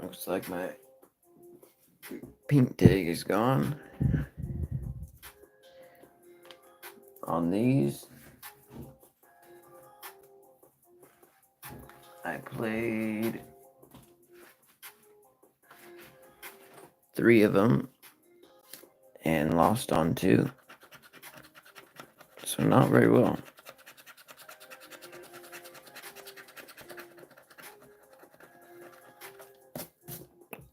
Looks like my pink tag is gone. On these, I played 3 of them. and lost on 2. So not very well.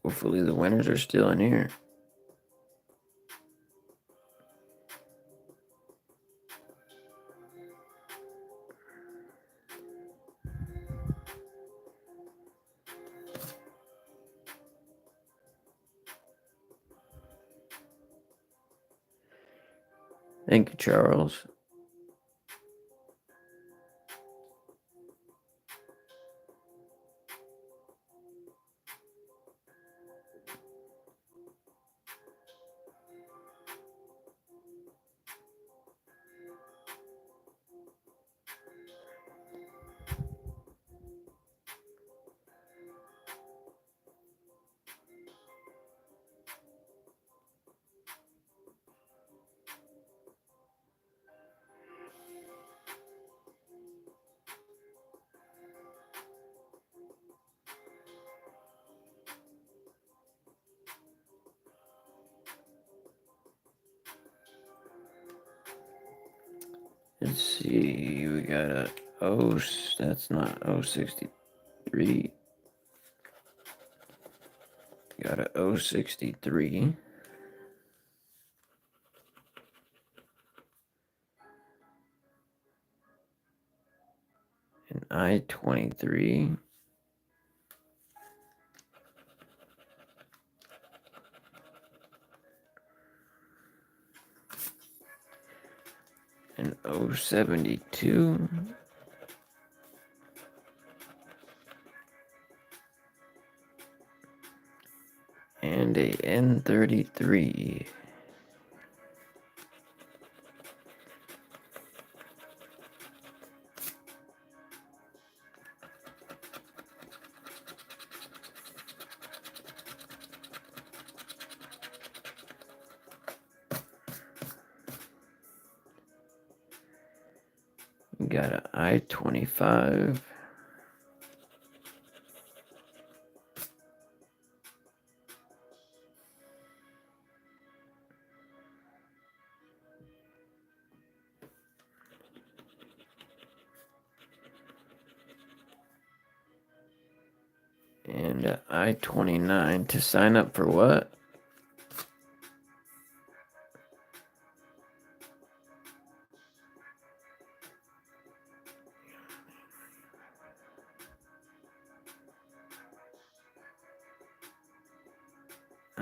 Hopefully the winners are still in here. Thank you, Charles. Let's see, we got a that's not 063. Got a 063. An I-23. An 072. And a N33. We got an I-25. And a I-29. To sign up for what?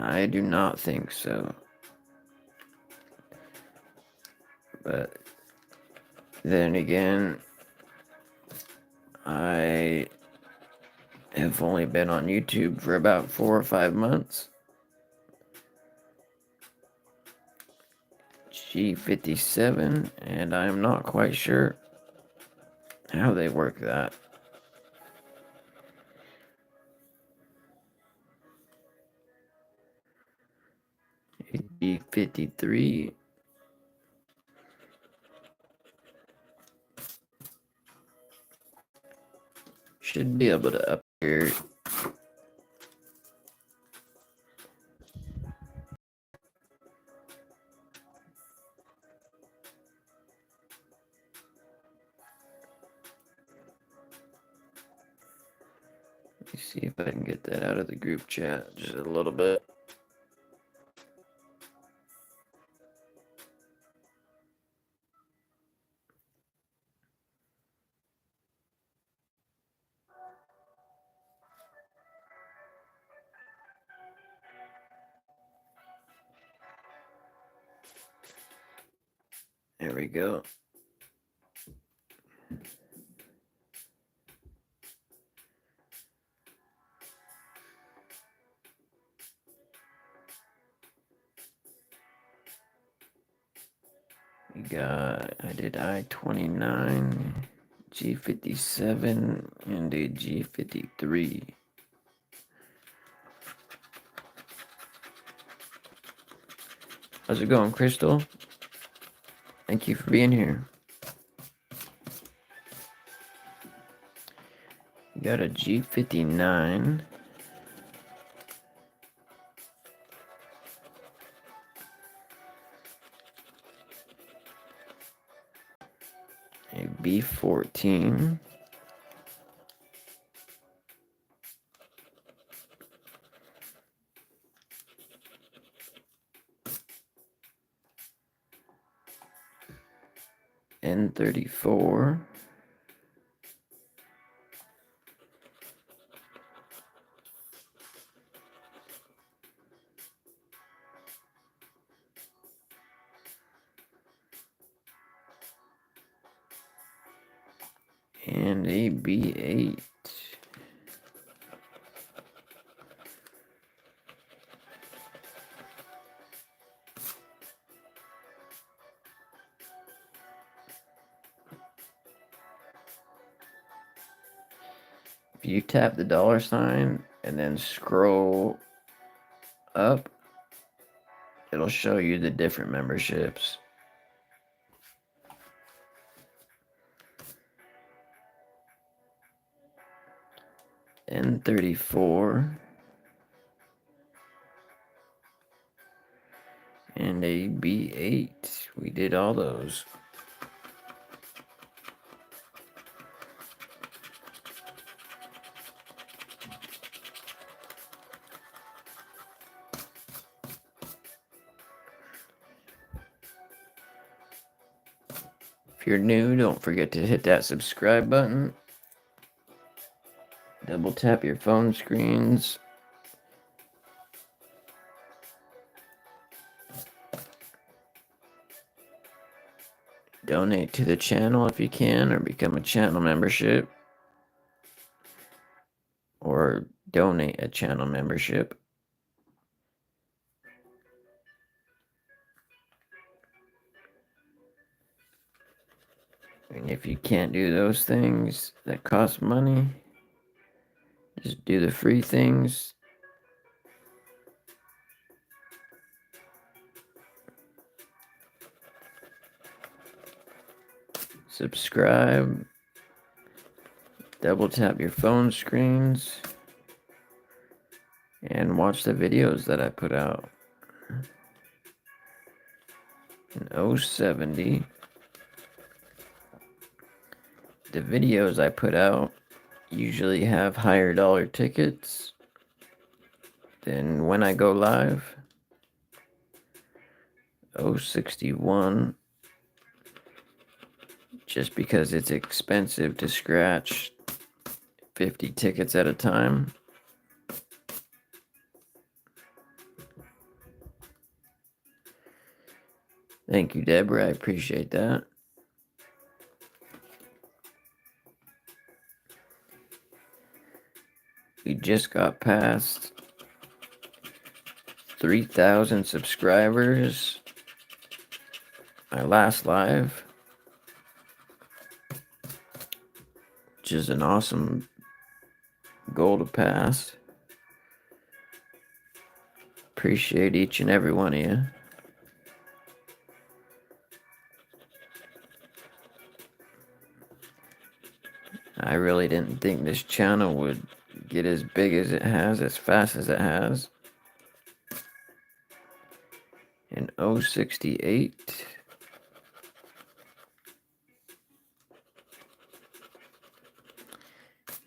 I do not think so. But then again, I have only been on YouTube for about 4 or 5 months. G57, and I'm not quite sure how they work that. G53. Should be able to upgrade. Let me see if I can get that out of the group chat just a little bit. There we go. We got, I did I-29, G57, and a G53. How's it going, Crystal? Thank you for being here. We got a G59. B14. N34. And a B8. If you tap the $sign and then scroll up, it'll show you the different memberships. N34 and a B8. We did all those. If you're new, don't forget to hit that subscribe button. Double tap your phone screens. Donate to the channel if you can, or become a channel membership. Or donate a channel membership. And if you can't do those things that cost money, just do the free things. Subscribe. Double tap your phone screens. And watch the videos that I put out. In 070. The videos I put out usually have higher dollar tickets than when I go live. 061, just because it's expensive to scratch 50 tickets at a time. Thank you, Deborah. I appreciate that. We just got past 3,000 subscribers. My last live, which is an awesome goal to pass. Appreciate each and every one of you. I really didn't think this channel would get as big as it has, as fast as it has. In 068.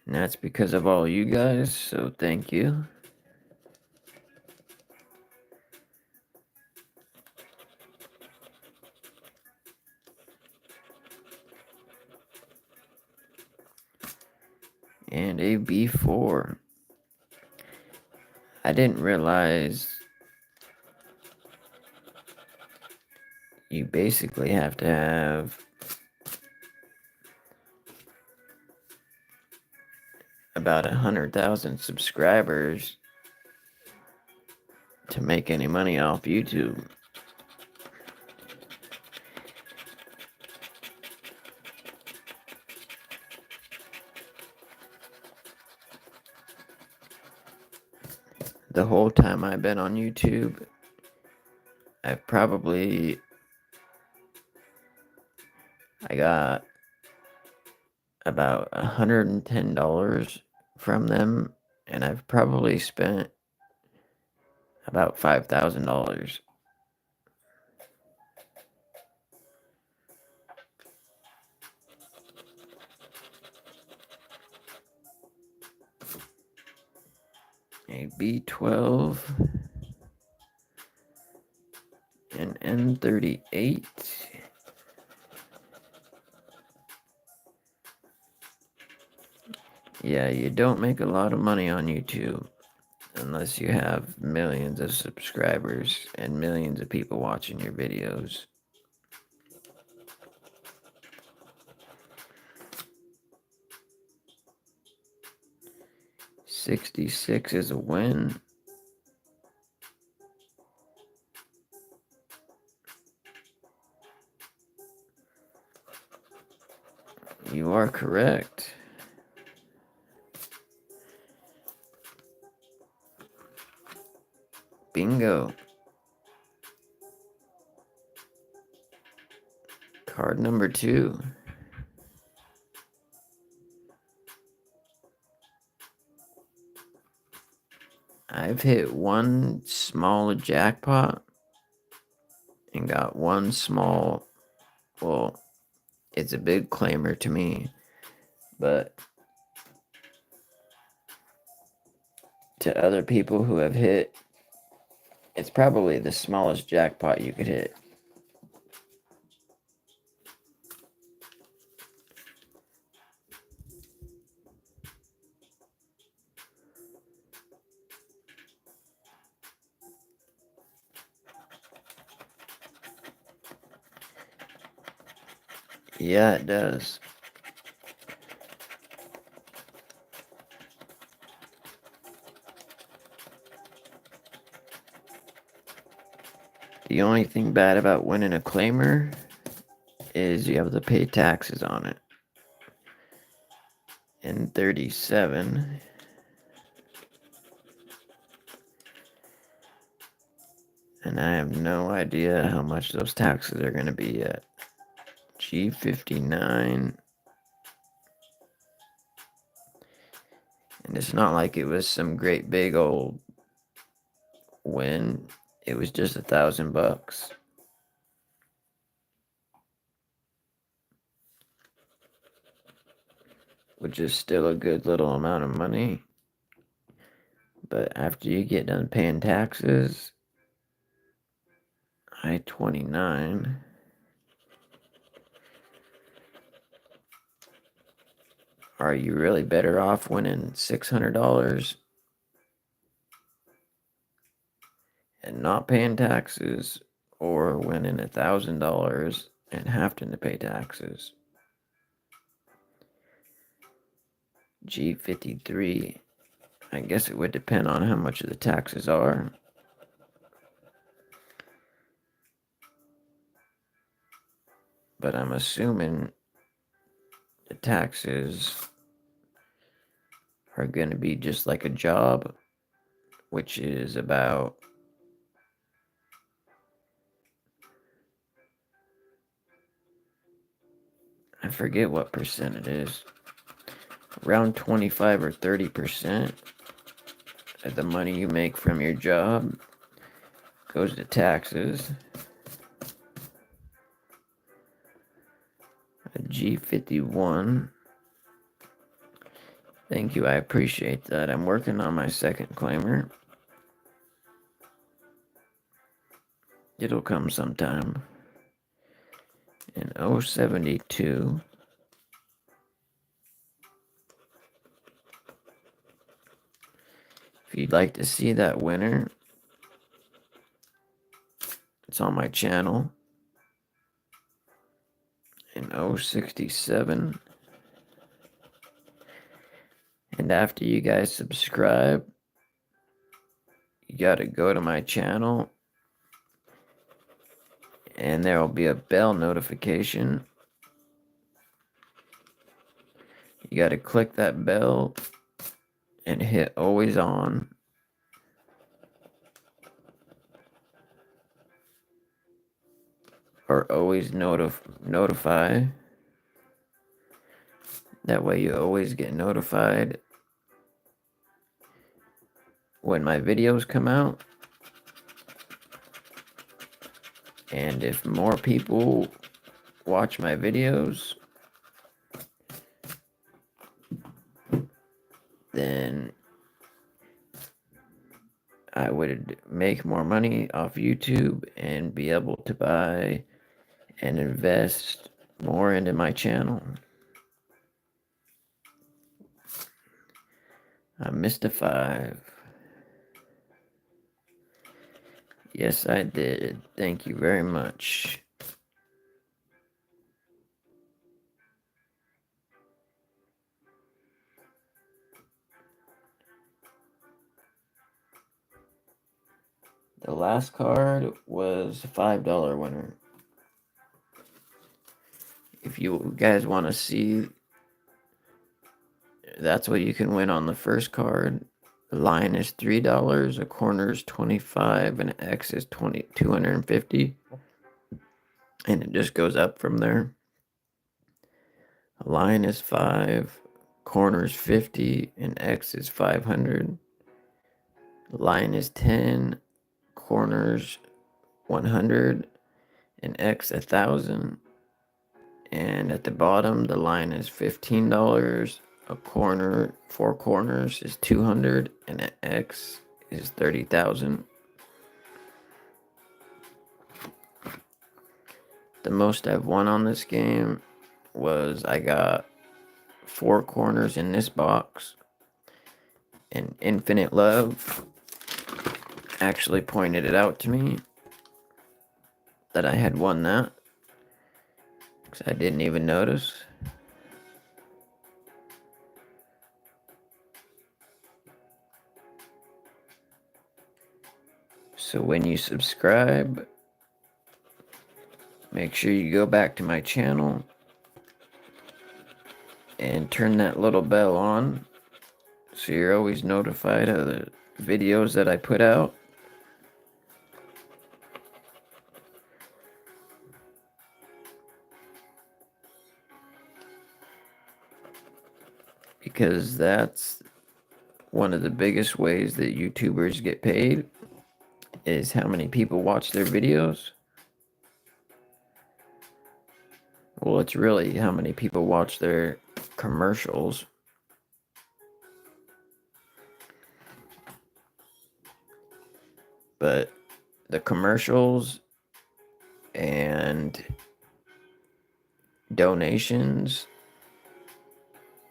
And that's because of all you guys, so thank you. And a B4. I didn't realize you basically have to have about 100,000 subscribers to make any money off YouTube. The whole time I've been on YouTube, I got about $110 from them, and I've probably spent about $5,000. a B12, an N38. Yeah, you don't make a lot of money on YouTube unless you have millions of subscribers and millions of people watching your videos. $66 is a win. You are correct. Bingo. Card number 2. I've hit one small jackpot and got one small, well, it's a big claimer to me, but to other people who have hit, it's probably the smallest jackpot you could hit. Yeah, it does. The only thing bad about winning a claimer is you have to pay taxes on it. And 37. And I have no idea how much those taxes are going to be yet. G59. And it's not like it was some great big old win. It was just $1,000. Which is still a good little amount of money. But after you get done paying taxes, I-29. Are you really better off winning $600 and not paying taxes, or winning $1,000 and having to pay taxes? G53. I guess it would depend on how much of the taxes are. But I'm assuming the taxes are going to be just like a job, which is about I forget what percent it is. Around 25 or 30% of the money you make from your job goes to taxes. A G51. Thank you, I appreciate that. I'm working on my second claimer. It'll come sometime. An 072. If you'd like to see that winner, it's on my channel. An 067. And after you guys subscribe, you gotta go to my channel, and there will be a bell notification. You gotta click that bell and hit always on. Or always notify. That way you always get notified when my videos come out. And if more people watch my videos, then I would make more money off YouTube and be able to buy and invest more into my channel. I'm Mr. 5. Yes, I did. Thank you very much. The last card was a $5 winner. If you guys want to see, that's what you can win on the first card. The line is $3, a corner is $25, and an X is $250. And it just goes up from there. A line is $5, corner is $50, and X is $500. The line is $10, corners $100, and X $1,000. And at the bottom, the line is $15. A corner, 4 corners is $200, and an X is $30,000. The most I've won on this game was I got 4 corners in this box, and Infinite Love actually pointed it out to me that I had won that, because I didn't even notice. So when you subscribe, make sure you go back to my channel and turn that little bell on so you're always notified of the videos that I put out. Because that's one of the biggest ways that YouTubers get paid, is how many people watch their videos. Well, it's really how many people watch their commercials. But the commercials and donations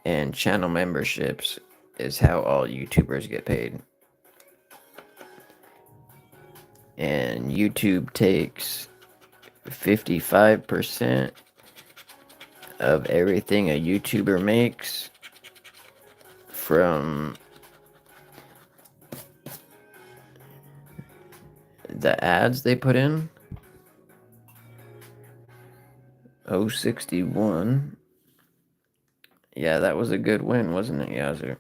and channel memberships is how all YouTubers get paid. And YouTube takes 55% of everything a YouTuber makes from the ads they put in. 061. Yeah, that was a good win, wasn't it, Yazzer?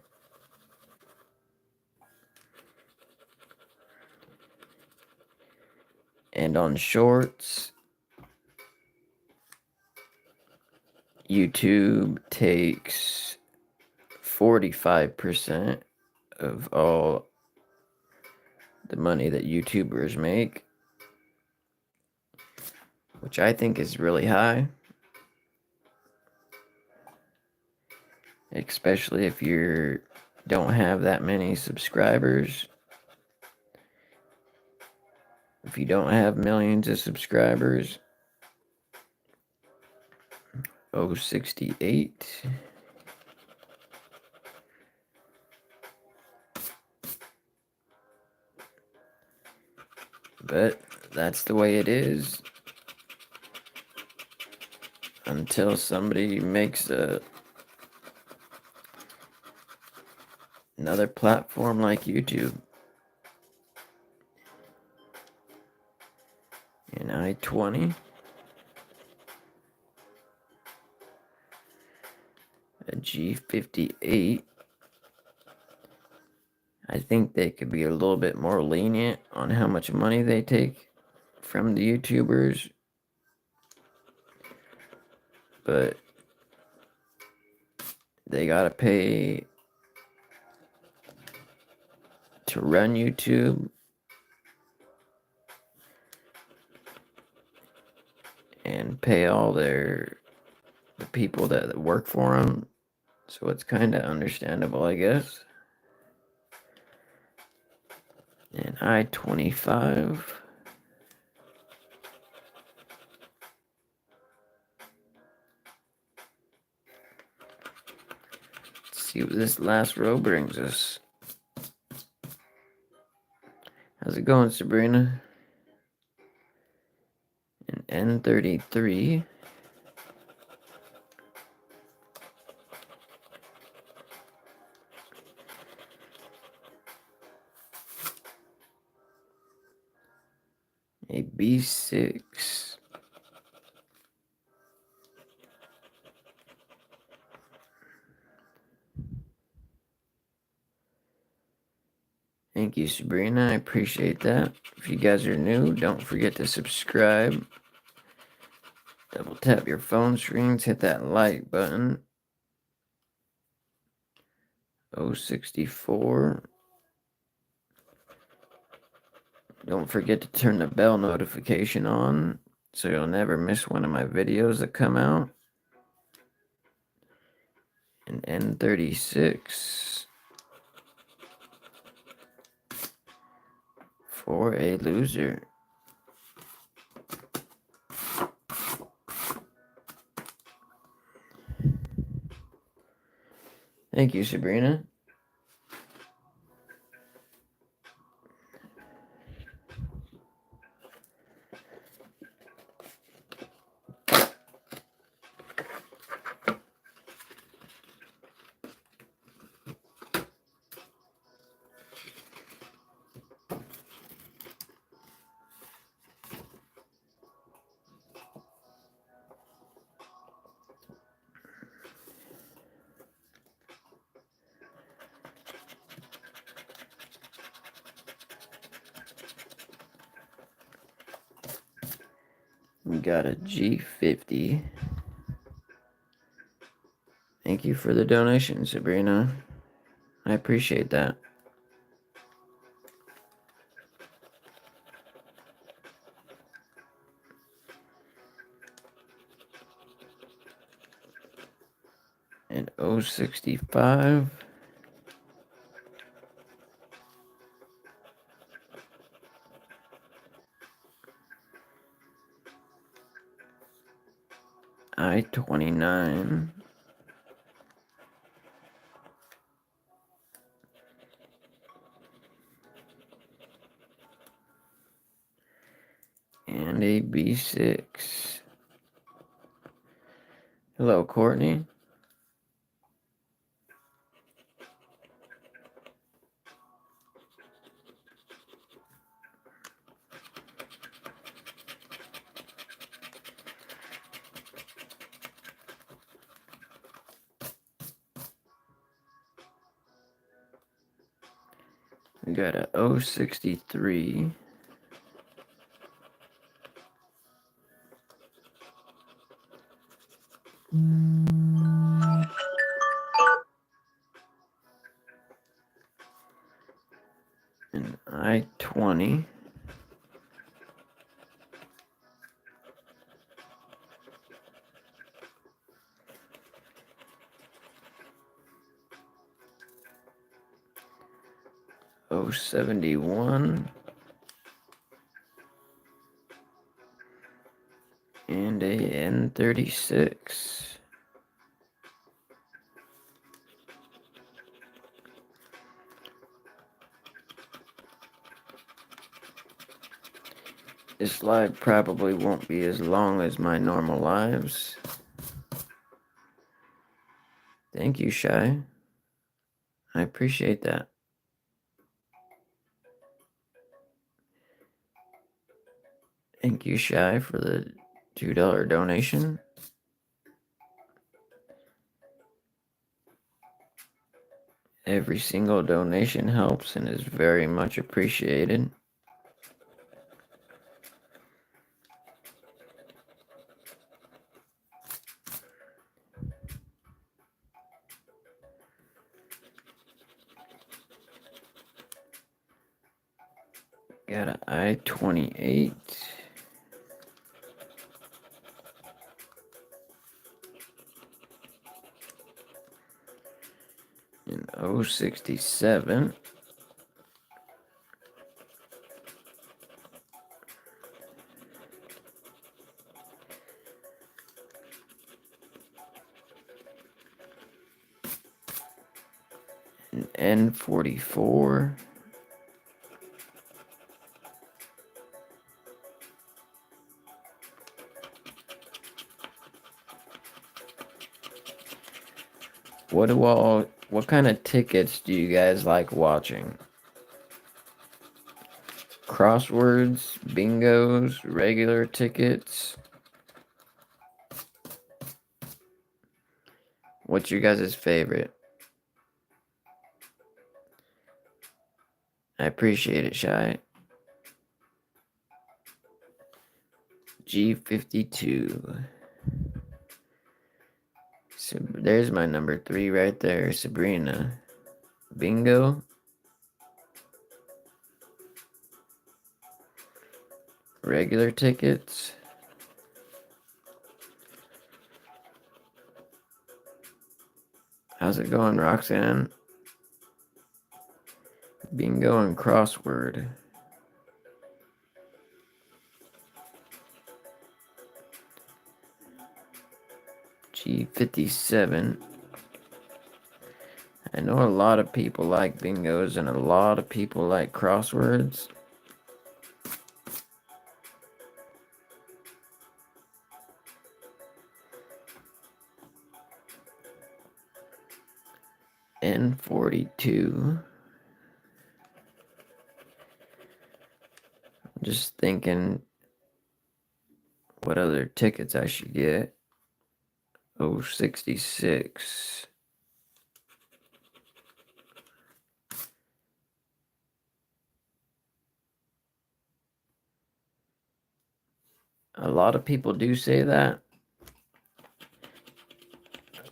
And on shorts, YouTube takes 45% of all the money that YouTubers make, which I think is really high. Especially if you don't have that many subscribers. If you don't have millions of subscribers. 068. But that's the way it is until somebody makes another platform like YouTube. And I-20. A G58. I think they could be a little bit more lenient on how much money they take from the YouTubers. But they gotta pay to run YouTube. And pay all the people that work for them. So it's kind of understandable, I guess. And I-25. Let's see what this last row brings us. How's it going, Sabrina? An N33. A B6. Thank you, Sabrina. I appreciate that. If you guys are new, don't forget to subscribe. Double tap your phone screens, hit that like button. 064. Don't forget to turn the bell notification on so you'll never miss one of my videos that come out. An N36 for a loser. Thank you, Sabrina. We got a G50. Thank you for the donation, Sabrina. I appreciate that. And 065. I-29. And a B6. Hello, Courtney. We got a 063. An I-20. O71 and a N36. This live probably won't be as long as my normal lives. Thank you, Shy. I appreciate that. Thank you, Shy, for the $2 donation. Every single donation helps and is very much appreciated. Got an I-28. An 067. an N44. What kind of tickets do you guys like watching? Crosswords, bingos, regular tickets? What's your guys' favorite? I appreciate it, Shy. G52. So there's my number 3 right there, Sabrina. Bingo. Regular tickets. How's it going, Roxanne? Bingo and crossword. G57. I know a lot of people like bingos and a lot of people like crosswords. N42. Just thinking what other tickets I should get. 066. A lot of people do say that.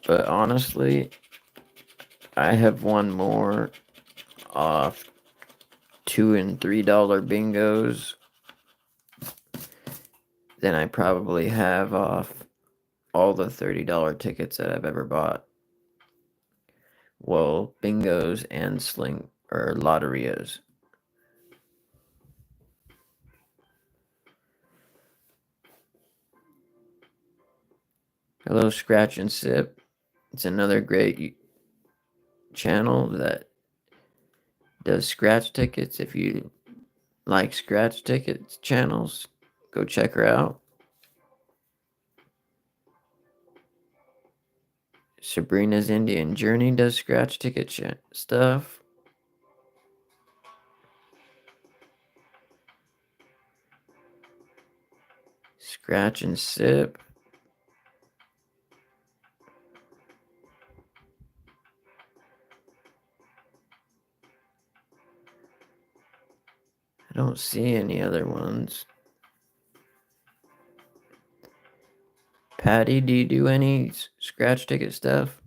But honestly, I have won more off $2 and $3 bingos than I probably have off all the $30 tickets that I've ever bought. Well, bingos and sling or lotterias. Hello, Scratch and Sip. It's another great channel that does scratch tickets. If you like scratch tickets channels, go check her out. Sabrina's Indian Journey does scratch ticket stuff. Scratch and Sip. I don't see any other ones. Patty, do you do any scratch ticket stuff?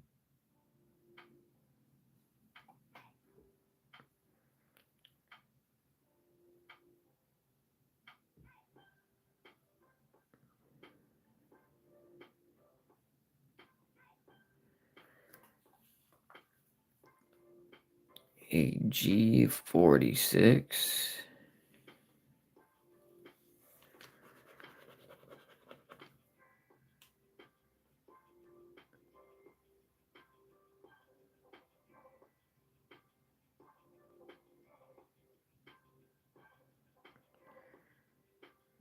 A G46.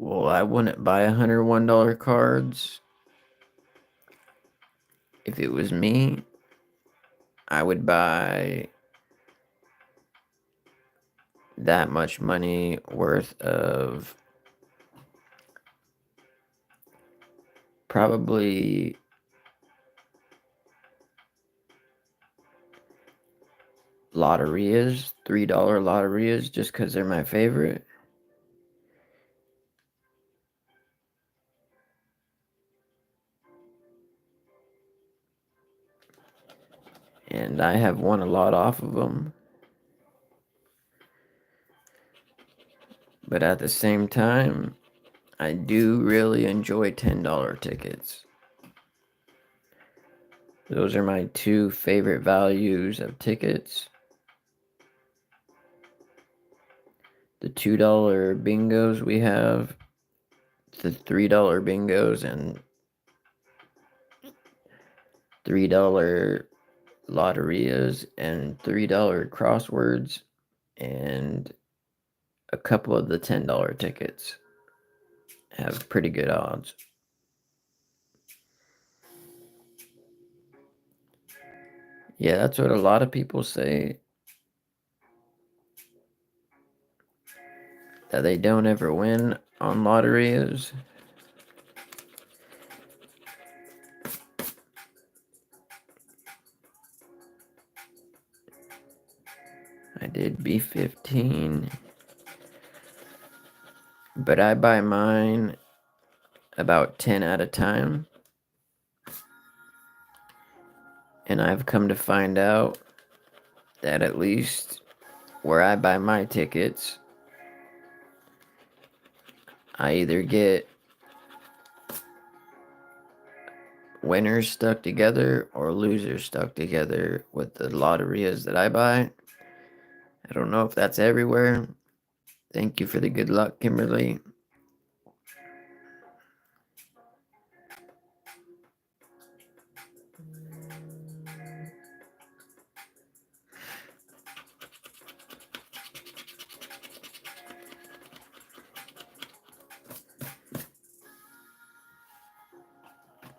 Well, I wouldn't buy $101 cards. If it was me, I would buy that much money worth of probably lotterias, $3 lotterias, just because they're my favorite. And I have won a lot off of them. But at the same time, I do really enjoy $10 tickets. Those are my two favorite values of tickets. The $2 bingos we have, the $3 bingos, and $3 lotterias and $3 crosswords and a couple of the $10 tickets have pretty good odds. Yeah, that's what a lot of people say, that they don't ever win on lotterias. I did B15, but I buy mine about 10 at a time. And I've come to find out that at least where I buy my tickets, I either get winners stuck together or losers stuck together with the lotterias that I buy. I don't know if that's everywhere. Thank you for the good luck, Kimberly.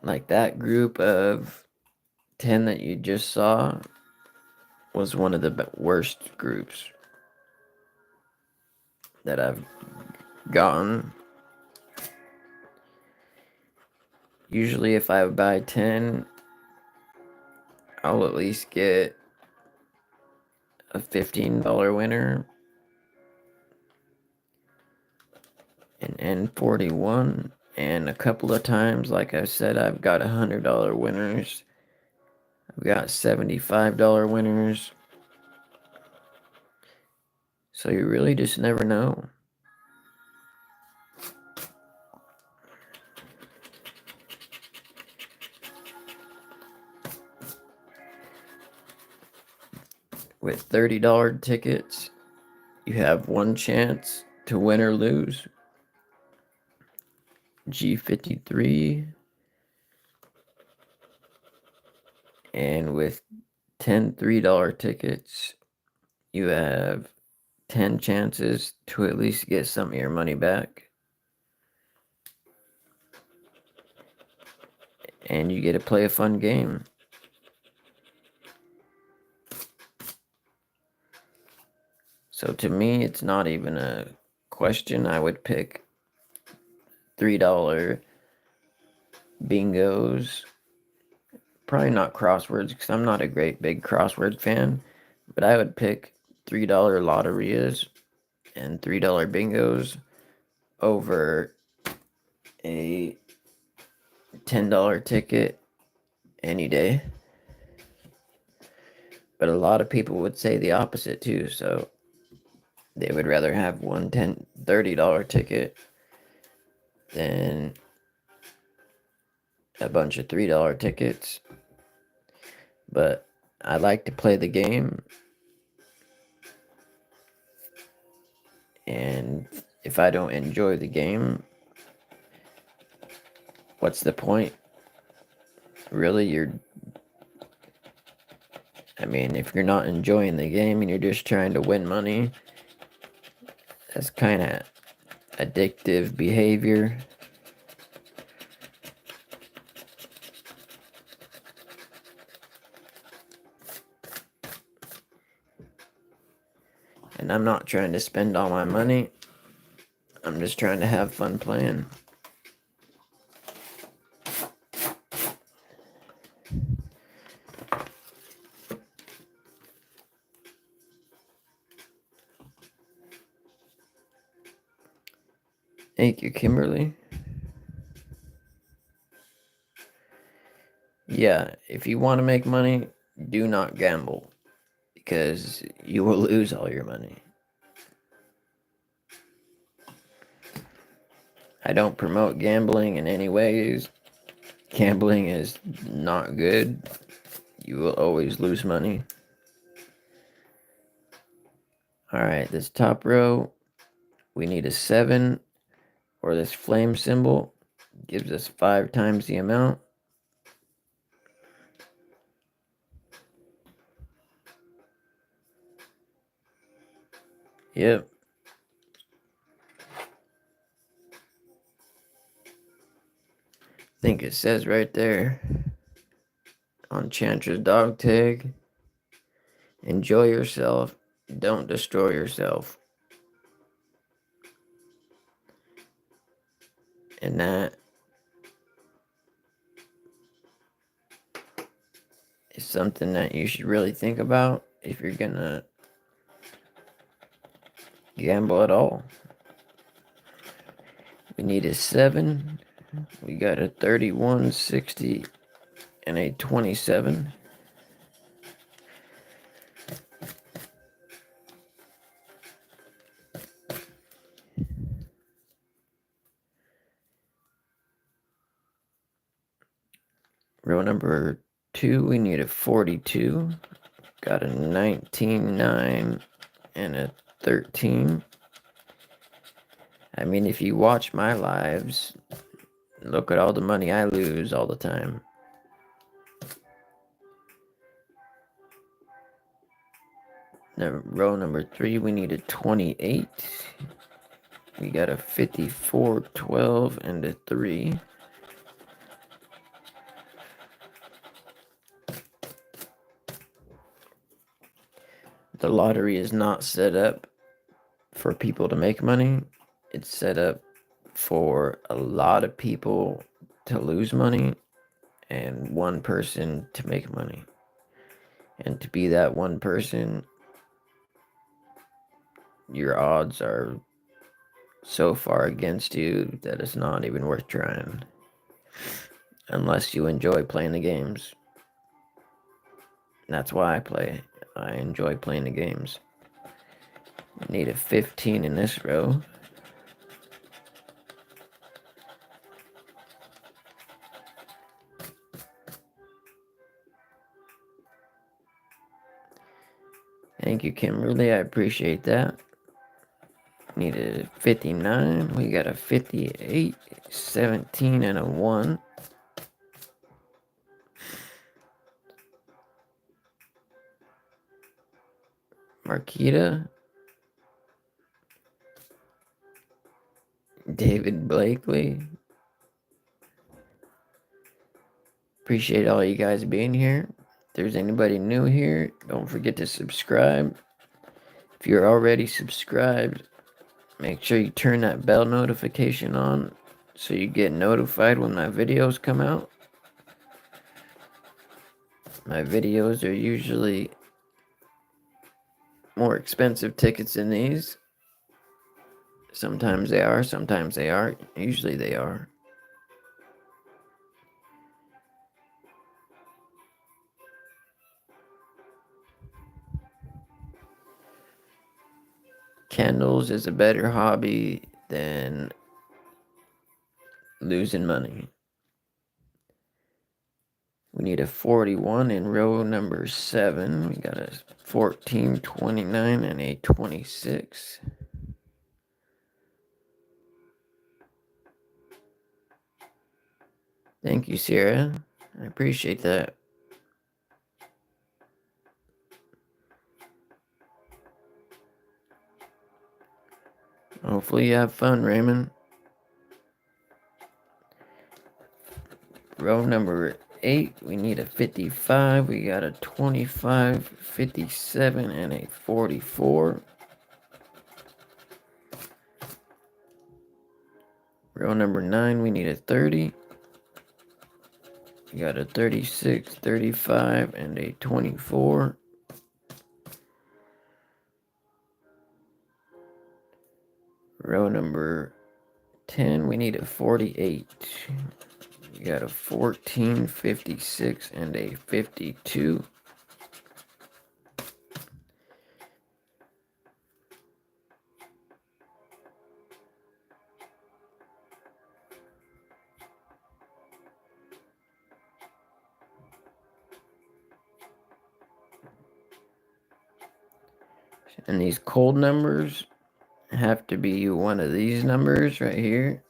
Like that group of 10 that you just saw was one of the worst groups that I've gotten. Usually if I buy 10, I'll at least get a $15 winner, an N41, and a couple of times, like I said, I've got $100 winners. I've got $75 winners. So you really just never know. With $30 tickets, you have one chance to win or lose. G53. And with 10 $3 tickets, you have 10 chances to at least get some of your money back. And you get to play a fun game. So to me, it's not even a question. I would pick $3 bingos. Probably not crosswords because I'm not a great big crossword fan. But I would pick $3 lotterias and $3 bingos over a $10 ticket any day. But a lot of people would say the opposite too. So they would rather have one $30 ticket than a bunch of $3 tickets. But I like to play the game. And if I don't enjoy the game, what's the point? Really, if you're not enjoying the game and you're just trying to win money, that's kind of addictive behavior. And I'm not trying to spend all my money. I'm just trying to have fun playing. Thank you, Kimberly. Yeah, if you want to make money, do not gamble because you will lose all your money. I don't promote gambling in any ways. Gambling is not good. You will always lose money. Alright, this top row, we need a 7, or this flame symbol gives us 5 times the amount. Yep. I think it says right there on Chantra's dog tag, enjoy yourself, don't destroy yourself. And that is something that you should really think about if you're gonna gamble at all. We need a 7. We got a 31, 60, and a 27. Row number 2, we need a 42. Got a 19, 9, and a 13. I mean, if you watch my lives, look at all the money I lose all the time. Now, row number 3, we need a 28. We got a 54, 12, and a 3. The lottery is not set up for people to make money. It's set up for a lot of people to lose money and one person to make money. And to be that one person, your odds are so far against you that it's not even worth trying. Unless you enjoy playing the games. That's why I play. I enjoy playing the games. Need a 15 in this row. Thank you, Kimberly. I appreciate that. Need a 59. We got a 58, 17, and a 1. Marquita. David Blakely. Appreciate all you guys being here. If there's anybody new here, don't forget to subscribe. If you're already subscribed, make sure you turn that bell notification on so you get notified when my videos come out. My videos are usually more expensive tickets than these. Sometimes they are, sometimes they aren't. Usually they are. Candles is a better hobby than losing money. We need a 41 in row number 7. We got a 14, 29, and a 26. Thank you, Sierra. I appreciate that. Hopefully you have fun, Raymond. Row number 8, we need a 55. We got a 25, 57, and a 44. Row number 9, we need a 30. We got a 36, 35, and a 24. Row number 10, we need a 48. We got a 14, 56, and a 52. And these cold numbers have to be one of these numbers right here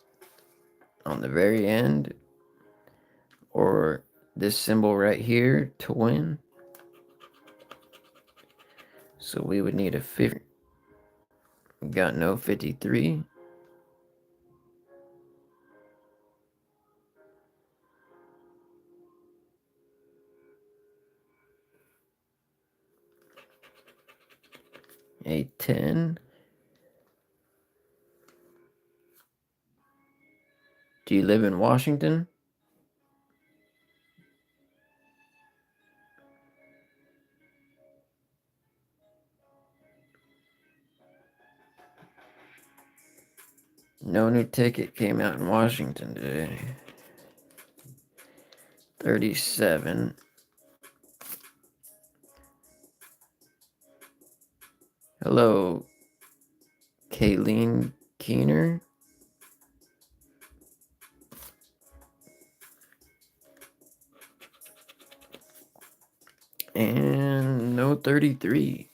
on the very end, or this symbol right here to win. So we would need a 50. We got no 53. A 10. Do you live in Washington? No new ticket came out in Washington today. 37. Hello, Kayleen Keener. And no 33.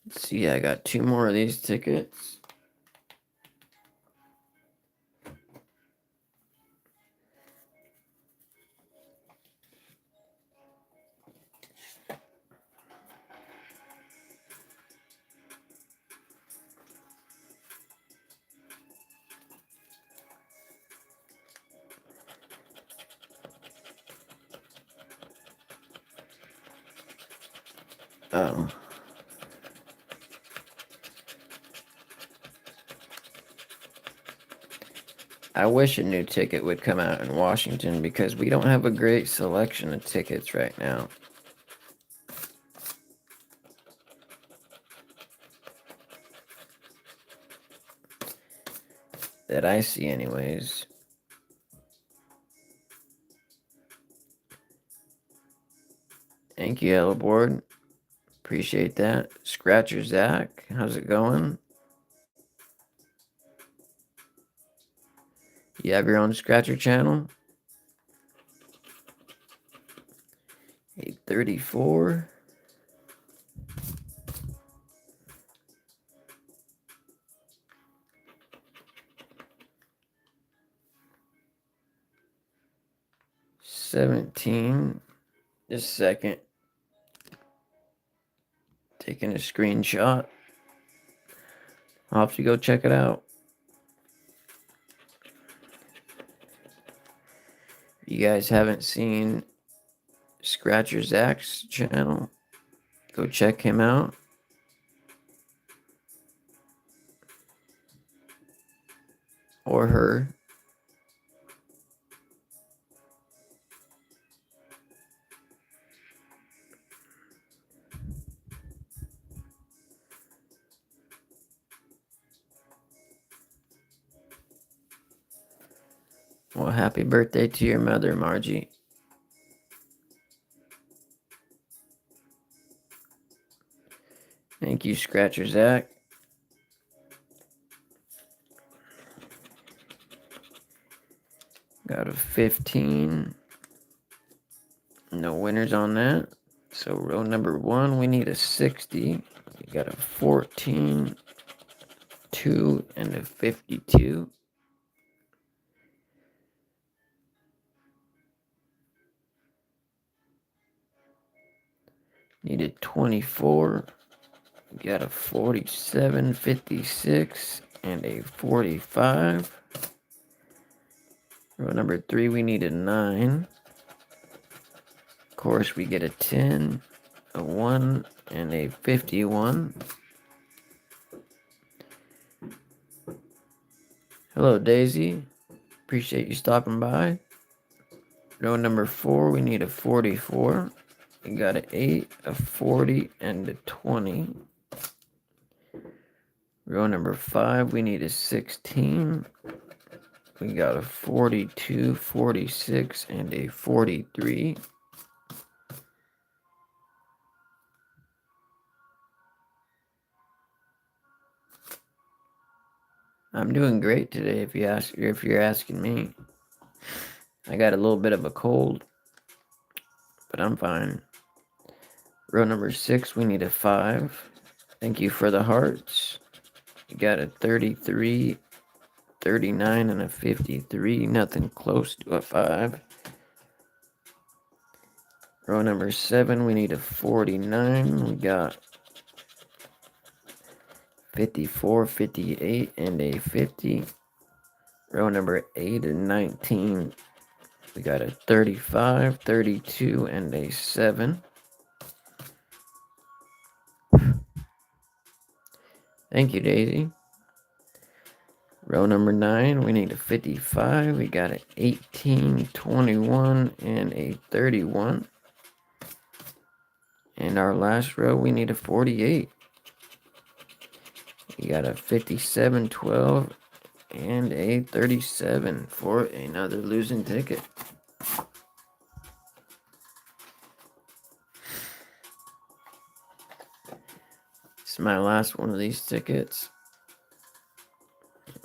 Let's see, I got 2 more of these tickets. Oh. I wish a new ticket would come out in Washington because we don't have a great selection of tickets right now. That I see anyways. Thank you, Yellow Board. Appreciate that. Scratcher Zach, how's it going? You have your own Scratcher channel? 834. $17. Just a second. Taking a screenshot. I'll have to go check it out. If you guys haven't seen Scratcher Zach's channel, go check him out. Or her. Well, happy birthday to your mother, Margie. Thank you, Scratcher Zach. Got a 15. No winners on that. So row number 1, we need a 60. We got a 14, 2, and a 52. Needed 24. We got a 47, 56, and a 45. Row number 3, we need a 9. Of course, we get a 10, a 1, and a 51. Hello, Daisy. Appreciate you stopping by. Row number 4, we need a 44. We got an 8, a 40, and a 20. Row number 5, we need a 16. We got a 42, 46, and a 43. I'm doing great today if you're asking me. I got a little bit of a cold, but I'm fine. Row number 6, we need a 5. Thank you for the hearts. We got a 33, 39 and a 53. Nothing close to a 5. Row number 7, we need a 49. We got 54, 58, and a 50. Row number 8 and 19. We got a 35, 32, and a 7. Thank you, Daisy. Row number 9, we need a 55. We got an 18, 21, and a 31. And our last row, we need a 48. We got a 57, 12, and a 37 for another losing ticket. This is my last one of these tickets.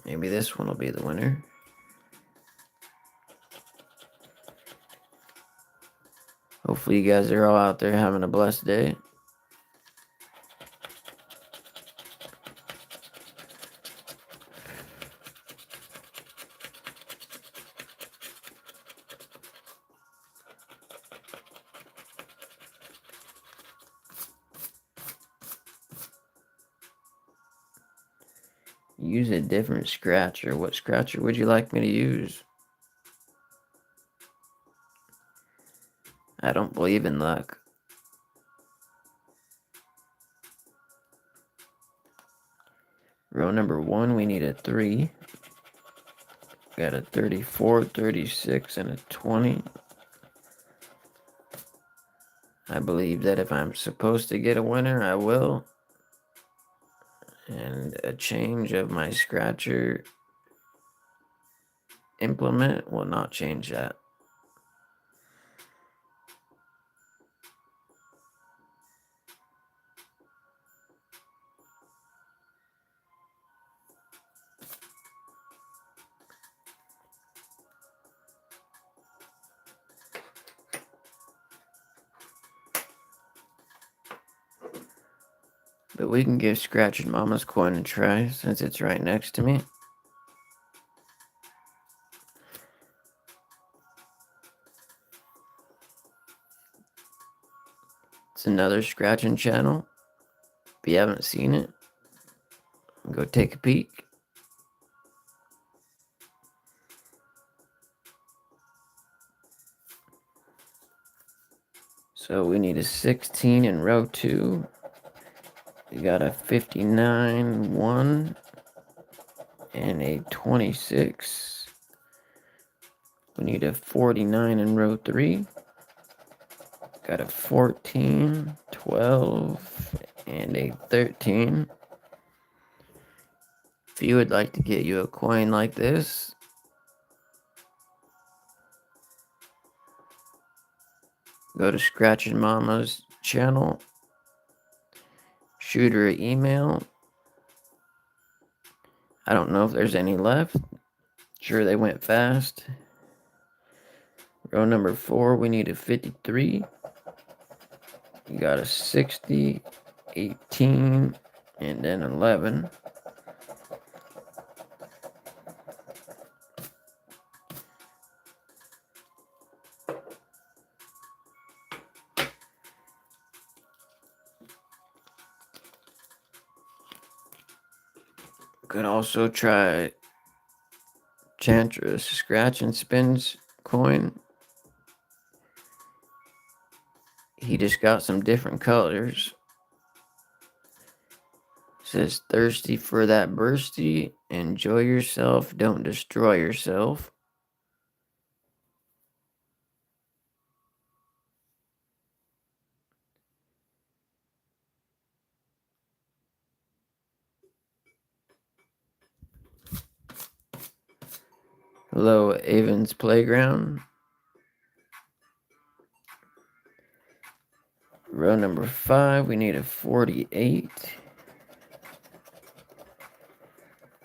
Maybe this one will be the winner. Hopefully you guys are all out there having a blessed day. Use a different scratcher. What scratcher would you like me to use? I don't believe in luck. Row number 1, we need a 3. Got a 34, 36, and a 20. I believe that if I'm supposed to get a winner, I will. And a change of my scratcher implement will not change that. But we can give Scratching Mama's coin a try since it's right next to me. It's another scratching channel. If you haven't seen it, go take a peek. So we need a 16 in row 2. We got a 59, 1, and a 26. We need a 49 in row 3. Got a 14, 12, and a 13. If you would like to get you a coin like this, go to Scratching Mama's channel, shoot her an email. I don't know if there's any left. Sure, they went fast. Row number 4, we need a 53. You got a 60, 18, and then 11. Could also try Chantra's Scratch and Spins coin. He just got some different colors. Says thirsty for that bursty. Enjoy yourself. Don't destroy yourself. Hello, Avon's Playground. Row number 5, we need a 48.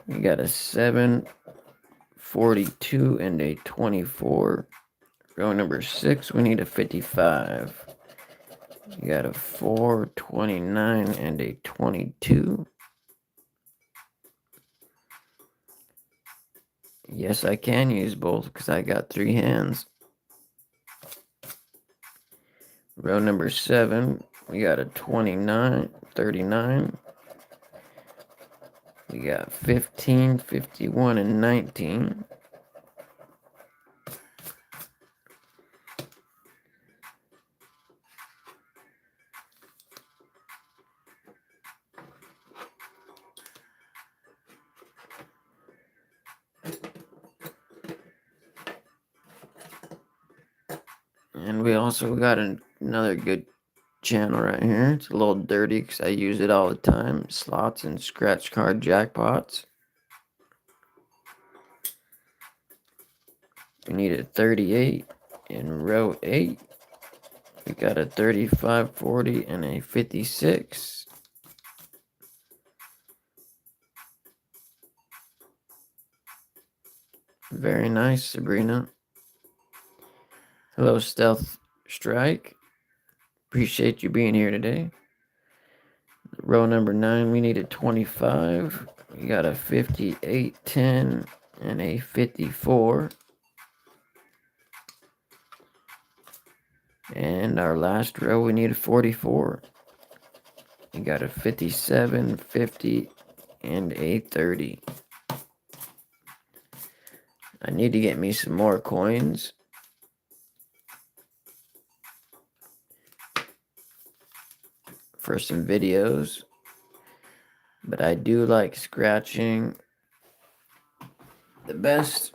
We got a 7, 42, and a 24. Row number 6, we need a 55. You got a 4, 29, and a 22. Yes, I can use both because I got 3 hands. Row number 7, we got a 29, 39. We got 15, 51, and 19. And we also got another good channel right here. It's a little dirty because I use it all the time. Slots and scratch card jackpots. We need a 38 in row 8. We got a 35, 40, and a 56. Very nice, Sabrina. Hello, Stealth Strike. Appreciate you being here today. Row number 9, we need a 25. We got a 58, 10, and a 54. And our last row, we need a 44. We got a 57, 50, and a 30. I need to get me some more coins. For some videos. But I do like scratching the best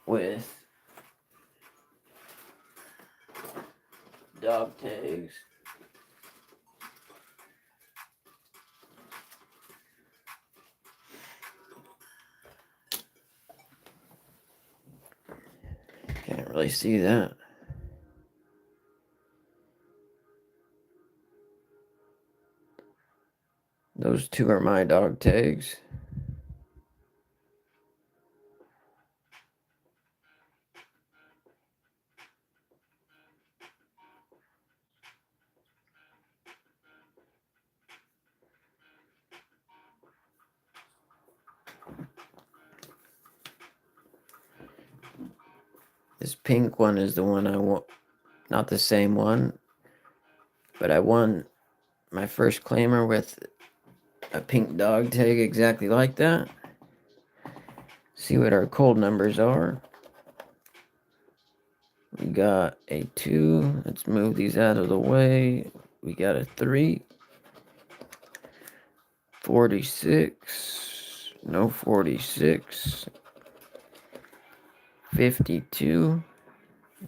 with dog tags. Can't really see that. Those two are my dog tags. This pink one is the one I want. Not the same one. But I won my first claimer with a pink dog tag exactly like that. See what our cold numbers are. We got a 2. Let's move these out of the way. We got a 3. 46. No 46. 52.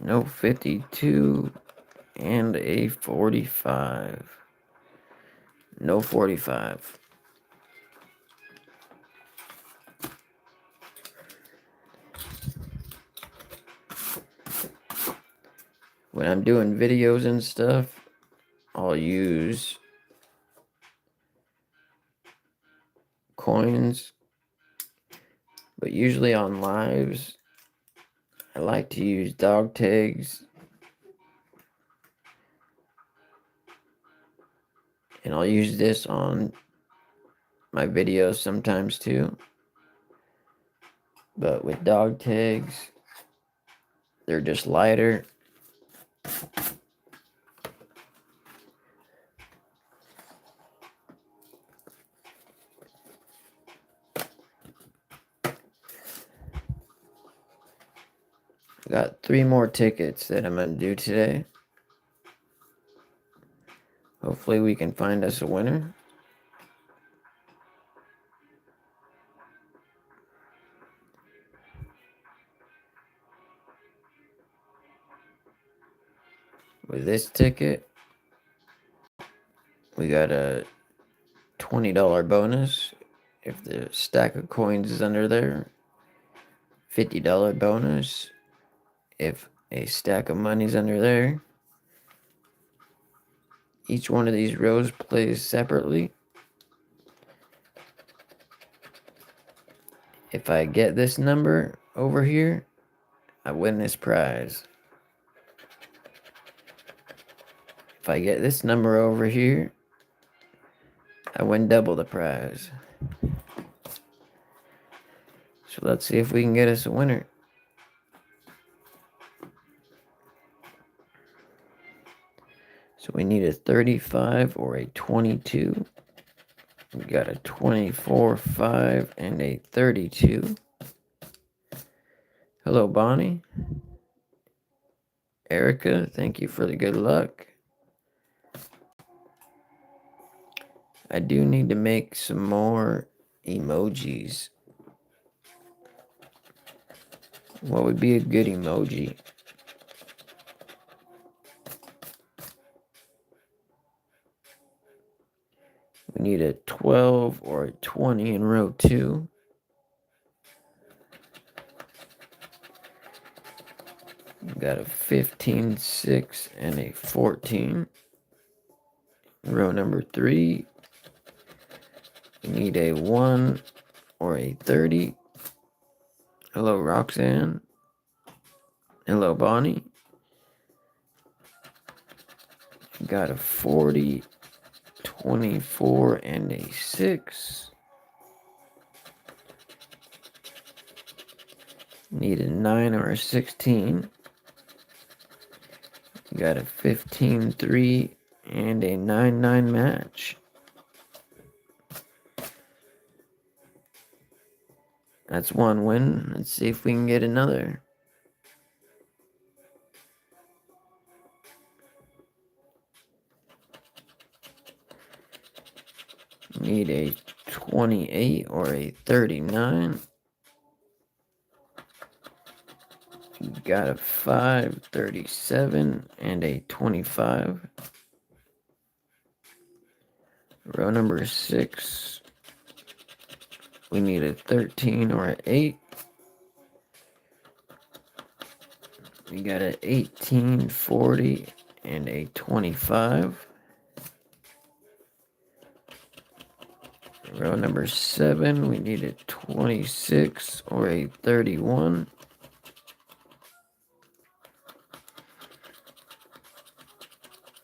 No 52. And a 45. No 45. When I'm doing videos and stuff, I'll use coins. But usually on lives, I like to use dog tags. And I'll use this on my videos sometimes too. But with dog tags, they're just lighter. Got 3 more tickets that I'm going to do today. Hopefully we can find us a winner. With this ticket, we got a $20 bonus if the stack of coins is under there. $50 bonus if a stack of money's under there. Each one of these rows plays separately. If I get this number over here, I win this prize. If I get this number over here, I win double the prize. So let's see if we can get us a winner. So we need a 35 or a 22. We got a 24, 5, and a 32. Hello, Bonnie. Erica, thank you for the good luck. I do need to make some more emojis. What would be a good emoji? We need a 12 or a 20 in row 2. We got a 15, 6, and a 14. Row number 3. We need a 1 or a 30. Hello, Roxanne. Hello, Bonnie. We got a 40, 24, and a 6. Need a 9 or a 16. We got a 15, 3, and a 9, 9 match. That's one win. Let's see if we can get another. Need a 28 or a 39. Got a 5, 37, and a 25. Row number 6. We need a 13 or an 8. We got an 18, 40, and a 25. Row number 7, we need a 26 or a 31.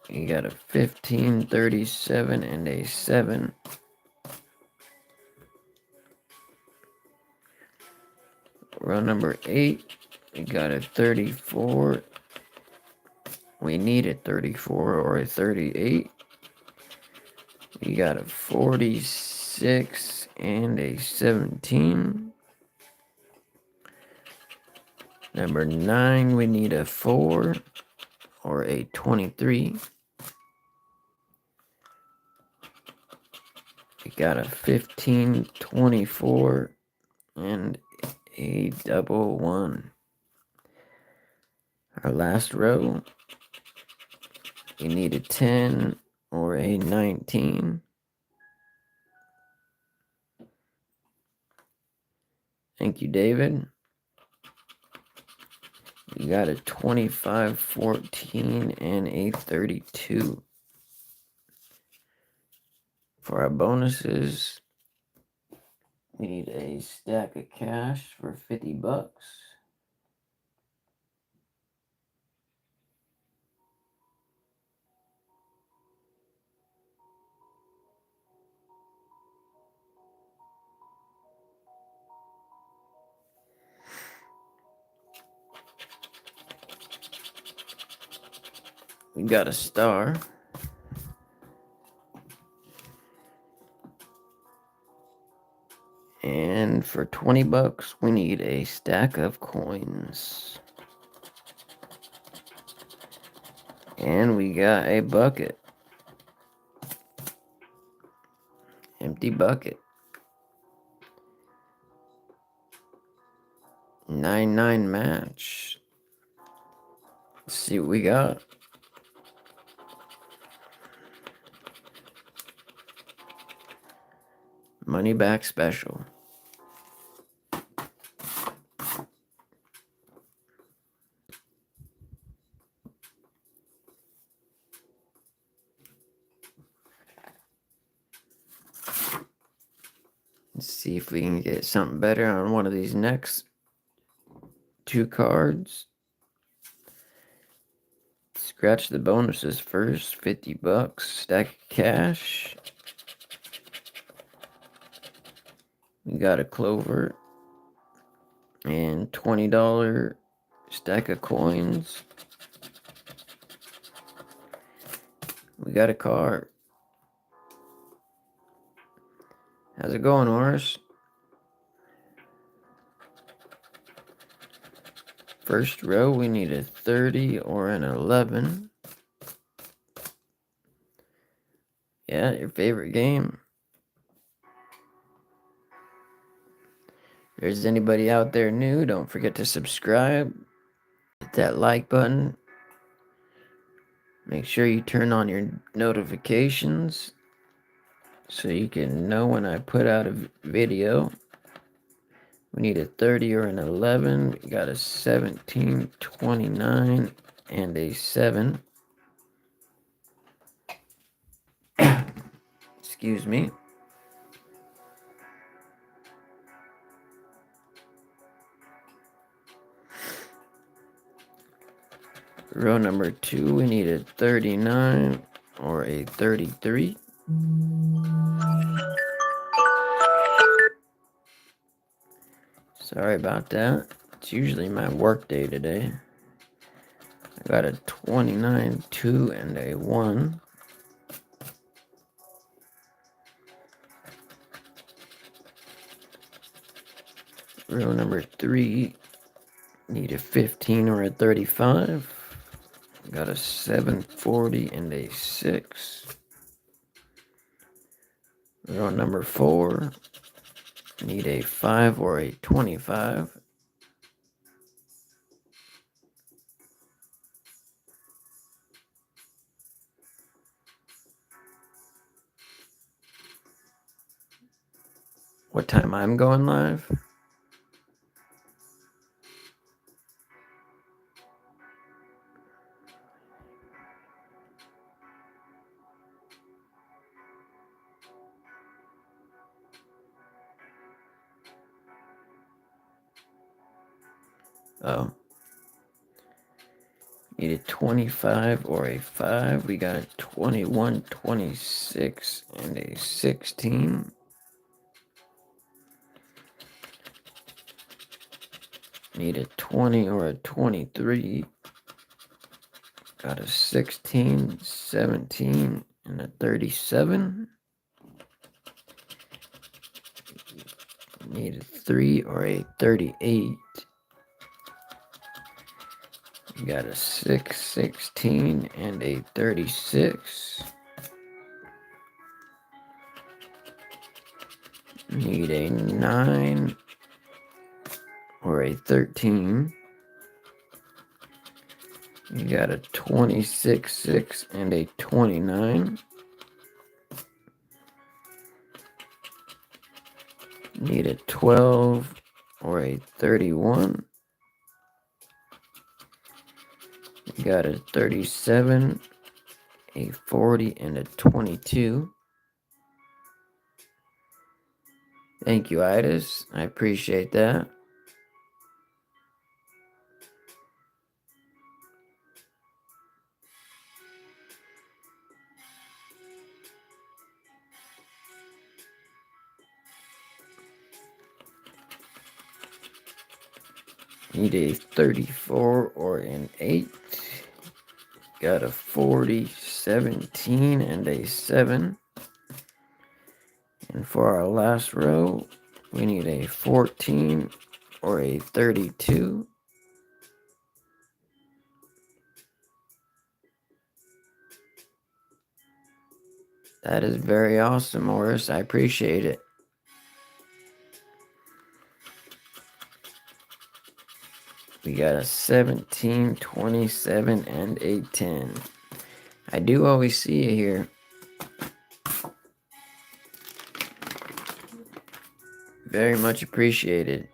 You got a 15, 37, and a 7. Row number 8, we got a 34. We need a 34 or a 38. We got a 46 and a 17. Number 9, we need a 4 or a 23. We got a 15, 24, and a double 1. Our last row, we need a 10 or a 19. Thank you, David. We got a 25, 14, and a 32. For our bonuses, we need a stack of cash for $50. We got a star. And for $20, we need a stack of coins. And we got a bucket. Empty bucket. 9-9 match. Let's see what we got. Money back special. Let's see if we can get something better on one of these next 2 cards. Scratch the bonuses first. $50. Stack of cash. We got a clover. and $20 stack of coins. We got a card. How's it going, Horace? First row, we need a 30 or an 11. Yeah, your favorite game. If there's anybody out there new, don't forget to subscribe. Hit that like button. Make sure you turn on your notifications so you can know when I put out a video. We need a 30 or an 11. We got a 17, 29, and a 7. Excuse me. Row number 2, we need a 39 or a 33. Sorry about that. It's usually my work day today. I got a 29, 2, and a 1. Row number 3, need a 15 or a 35. Got a 740 and a 6. Row number 4, need a 5 or a 25. What time I'm going live? Oh. Need a 25 or a 5. We got a 21, 26, and a 16. Need a 20 or a 23. Got a 16, 17, and a 37. Need a 3 or a 38. You got a 6, 16, and a 36. Need a 9 or a 13. You got a 26, 6, and a 29. Need a 12 or a 31. You got a 37, a 40, and a 22. Thank you, Itis. I appreciate that. Need a 34 or an 8. Got a 40, 17, and a 7. And for our last row, we need a 14 or a 32. That is very awesome, Morris. I appreciate it. We got a 17, 27, and a 10. I do always see you here. Very much appreciated.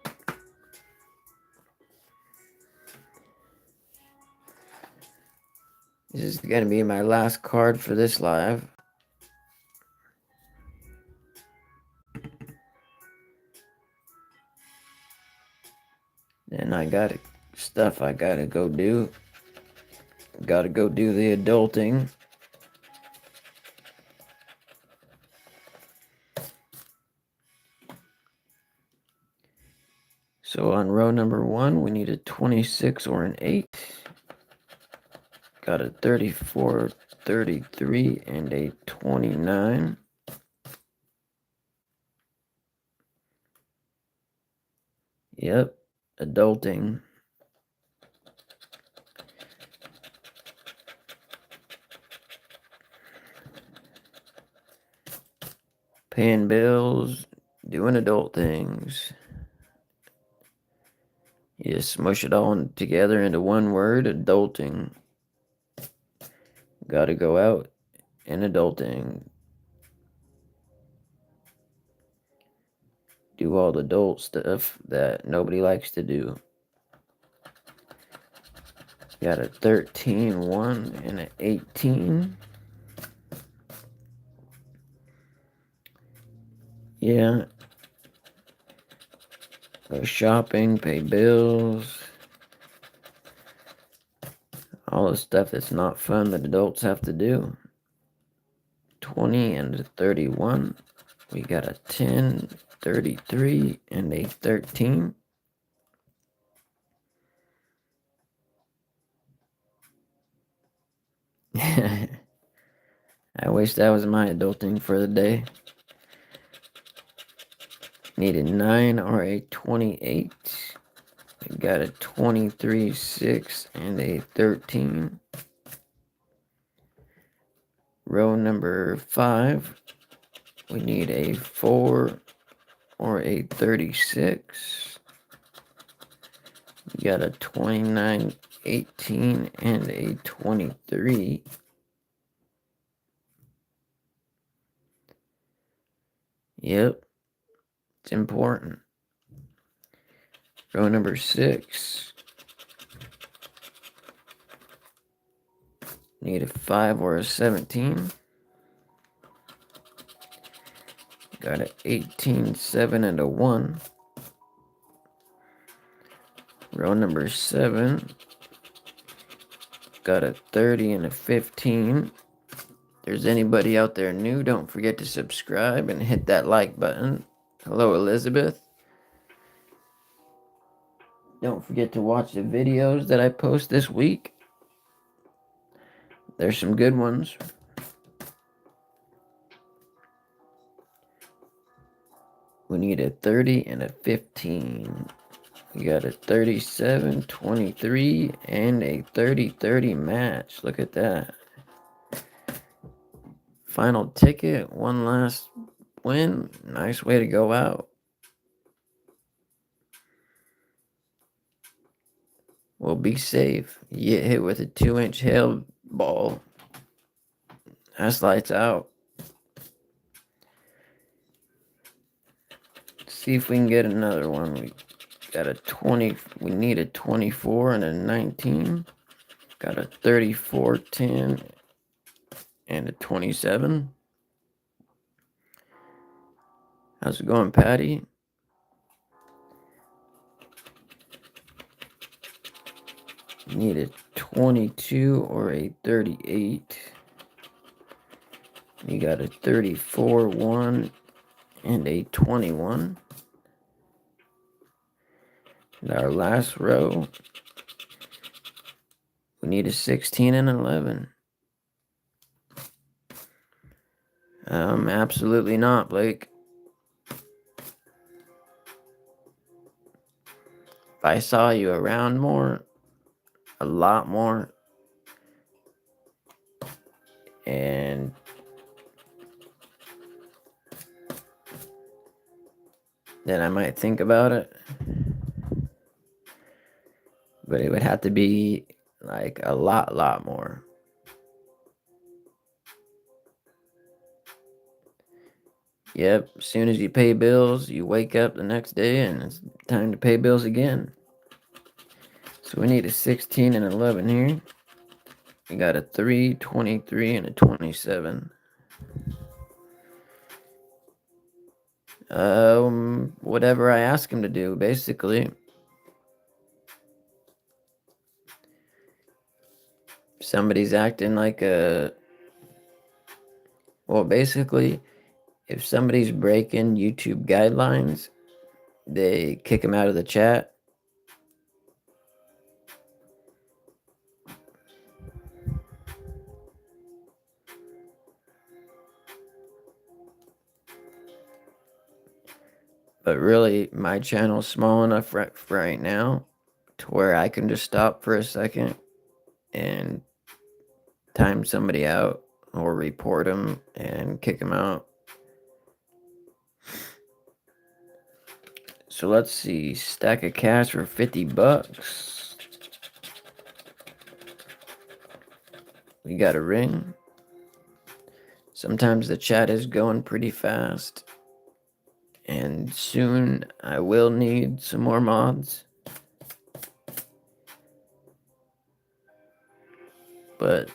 This is going to be my last card for this live. Then I got stuff I got to go do. Got to go do the adulting. So on row number 1, we need a 26 or an 8. Got a 34, 33, and a 29. Yep, adulting. Paying bills, doing adult things. You just smush it all together into one word, adulting. Gotta go out and adulting. Do all the adult stuff that nobody likes to do. Got a 13, 1, and an 18. Yeah. Go shopping, pay bills. All the stuff that's not fun that adults have to do. 20 and a 31. We got a 10, 33, and a 13. I wish that was my adulting for the day. Need a 9 or a 28. We got a 23, 6, and a 13. Row number 5. We need a 4 or a 36. We got a 29, 18, and a 23. Yep, it's important. Row number 6. Need a 5 or a 17. Got an 18, 7, and a 1. Row number 7. Got a 30 and a 15. If there's anybody out there new, don't forget to subscribe and hit that like button. Hello, Elizabeth. Don't forget to watch the videos that I post this week. There's some good ones. We need a 30 and a 15. We got a 37, 23, and a 30-30 match. Look at that. Final ticket, one last win. Nice way to go out. Well, be safe. You get hit with a 2-inch hail ball. That's lights out. See if we can get another one. We got a 20. We need a 24 and a 19. Got a 34, 10, and a 27. How's it going, Patty? Need a 22 or a 38. You got a 34, 1, and a 21. And our last row, we need a 16 and 11. Absolutely not, Blake. If I saw you around more, a lot more, and then I might think about it. But it would have to be like a lot more. Yep, as soon as you pay bills, you wake up the next day and it's time to pay bills again. So we need a 16 and 11 here. We got a 3, 23, and a 27. Whatever I ask him to do, basically. Somebody's acting like well, basically, if somebody's breaking YouTube guidelines, they kick him out of the chat. But really, my channel's small enough right now to where I can just stop for a second and time somebody out or report them and kick them out. So let's see, stack of cash for $50. We got a ring. Sometimes the chat is going pretty fast. And soon I will need some more mods. But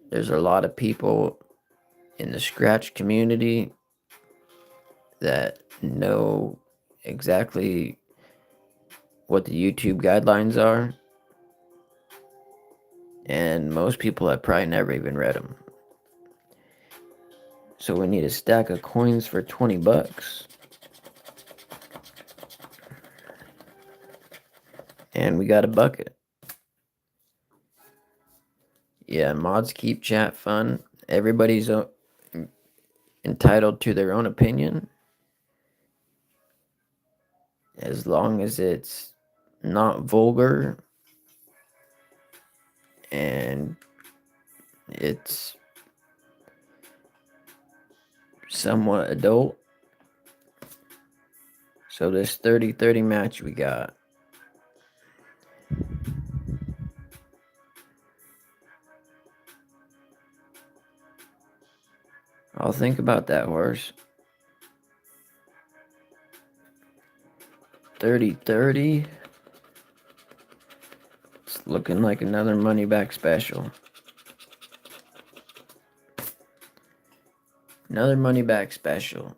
there's a lot of people in the Scratch community that know exactly what the YouTube guidelines are. And most people have probably never even read them. So we need a stack of coins for $20. And we got a bucket. Yeah, mods keep chat fun. Everybody's entitled to their own opinion. As long as it's not vulgar and it's somewhat adult. So this 30-30 match we got. I'll think about that, horse. 30-30. It's looking like another money back special. Another money back special.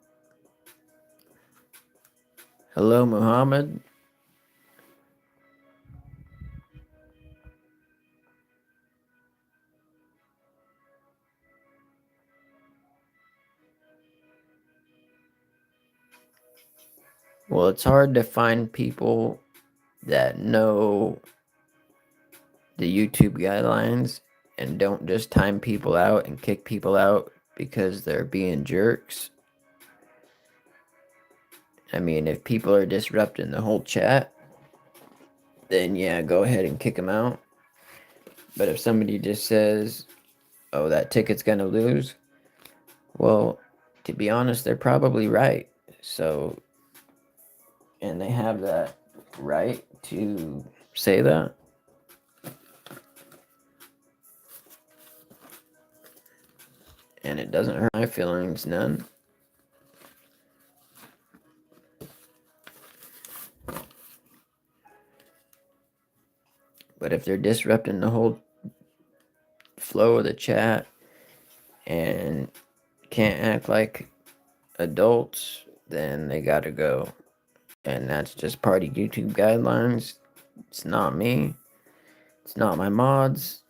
Hello, Muhammad. Well, it's hard to find people that know the YouTube guidelines and don't just time people out and kick people out because they're being jerks. I mean, if people are disrupting the whole chat, then yeah, go ahead and kick them out. But if somebody just says, oh, that ticket's gonna lose, well, to be honest, they're probably right. So, and they have that right to say that. And it doesn't hurt my feelings none. But if they're disrupting the whole flow of the chat and can't act like adults, then they gotta go. And that's just part of YouTube guidelines. It's not me. It's not my mods.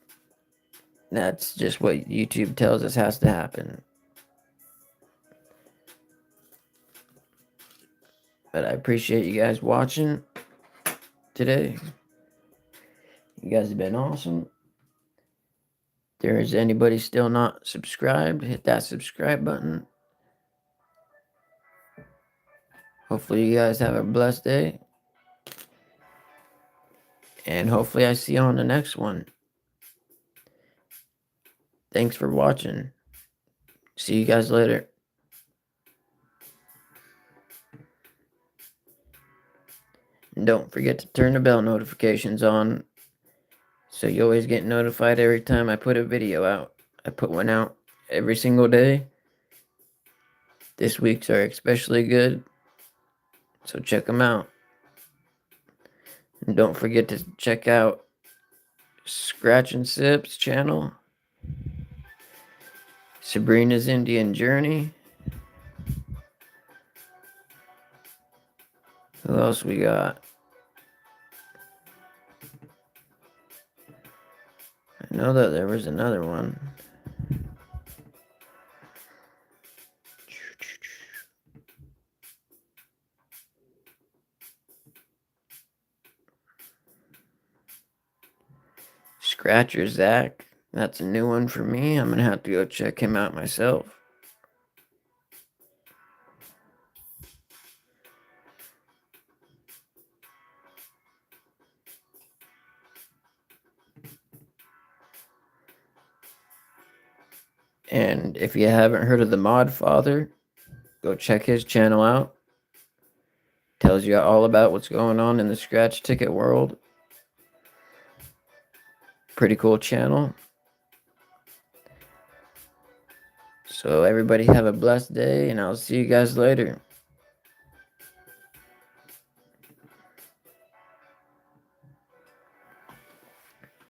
That's just what YouTube tells us has to happen. But I appreciate you guys watching today. You guys have been awesome. If there is anybody still not subscribed, hit that subscribe button. Hopefully you guys have a blessed day. And hopefully I see you on the next one. Thanks for watching. See you guys later. And don't forget to turn the bell notifications on so you always get notified every time I put a video out. I put one out every single day. This week's are especially good, so check them out. And don't forget to check out Scratch and Sip's channel, Sabrina's Indian Journey. Who else we got? I know that there was another one. Scratcher Zach. That's a new one for me. I'm gonna have to go check him out myself. And if you haven't heard of the Mod Father, go check his channel out. Tells you all about what's going on in the scratch ticket world. Pretty cool channel. So everybody have a blessed day, and I'll see you guys later.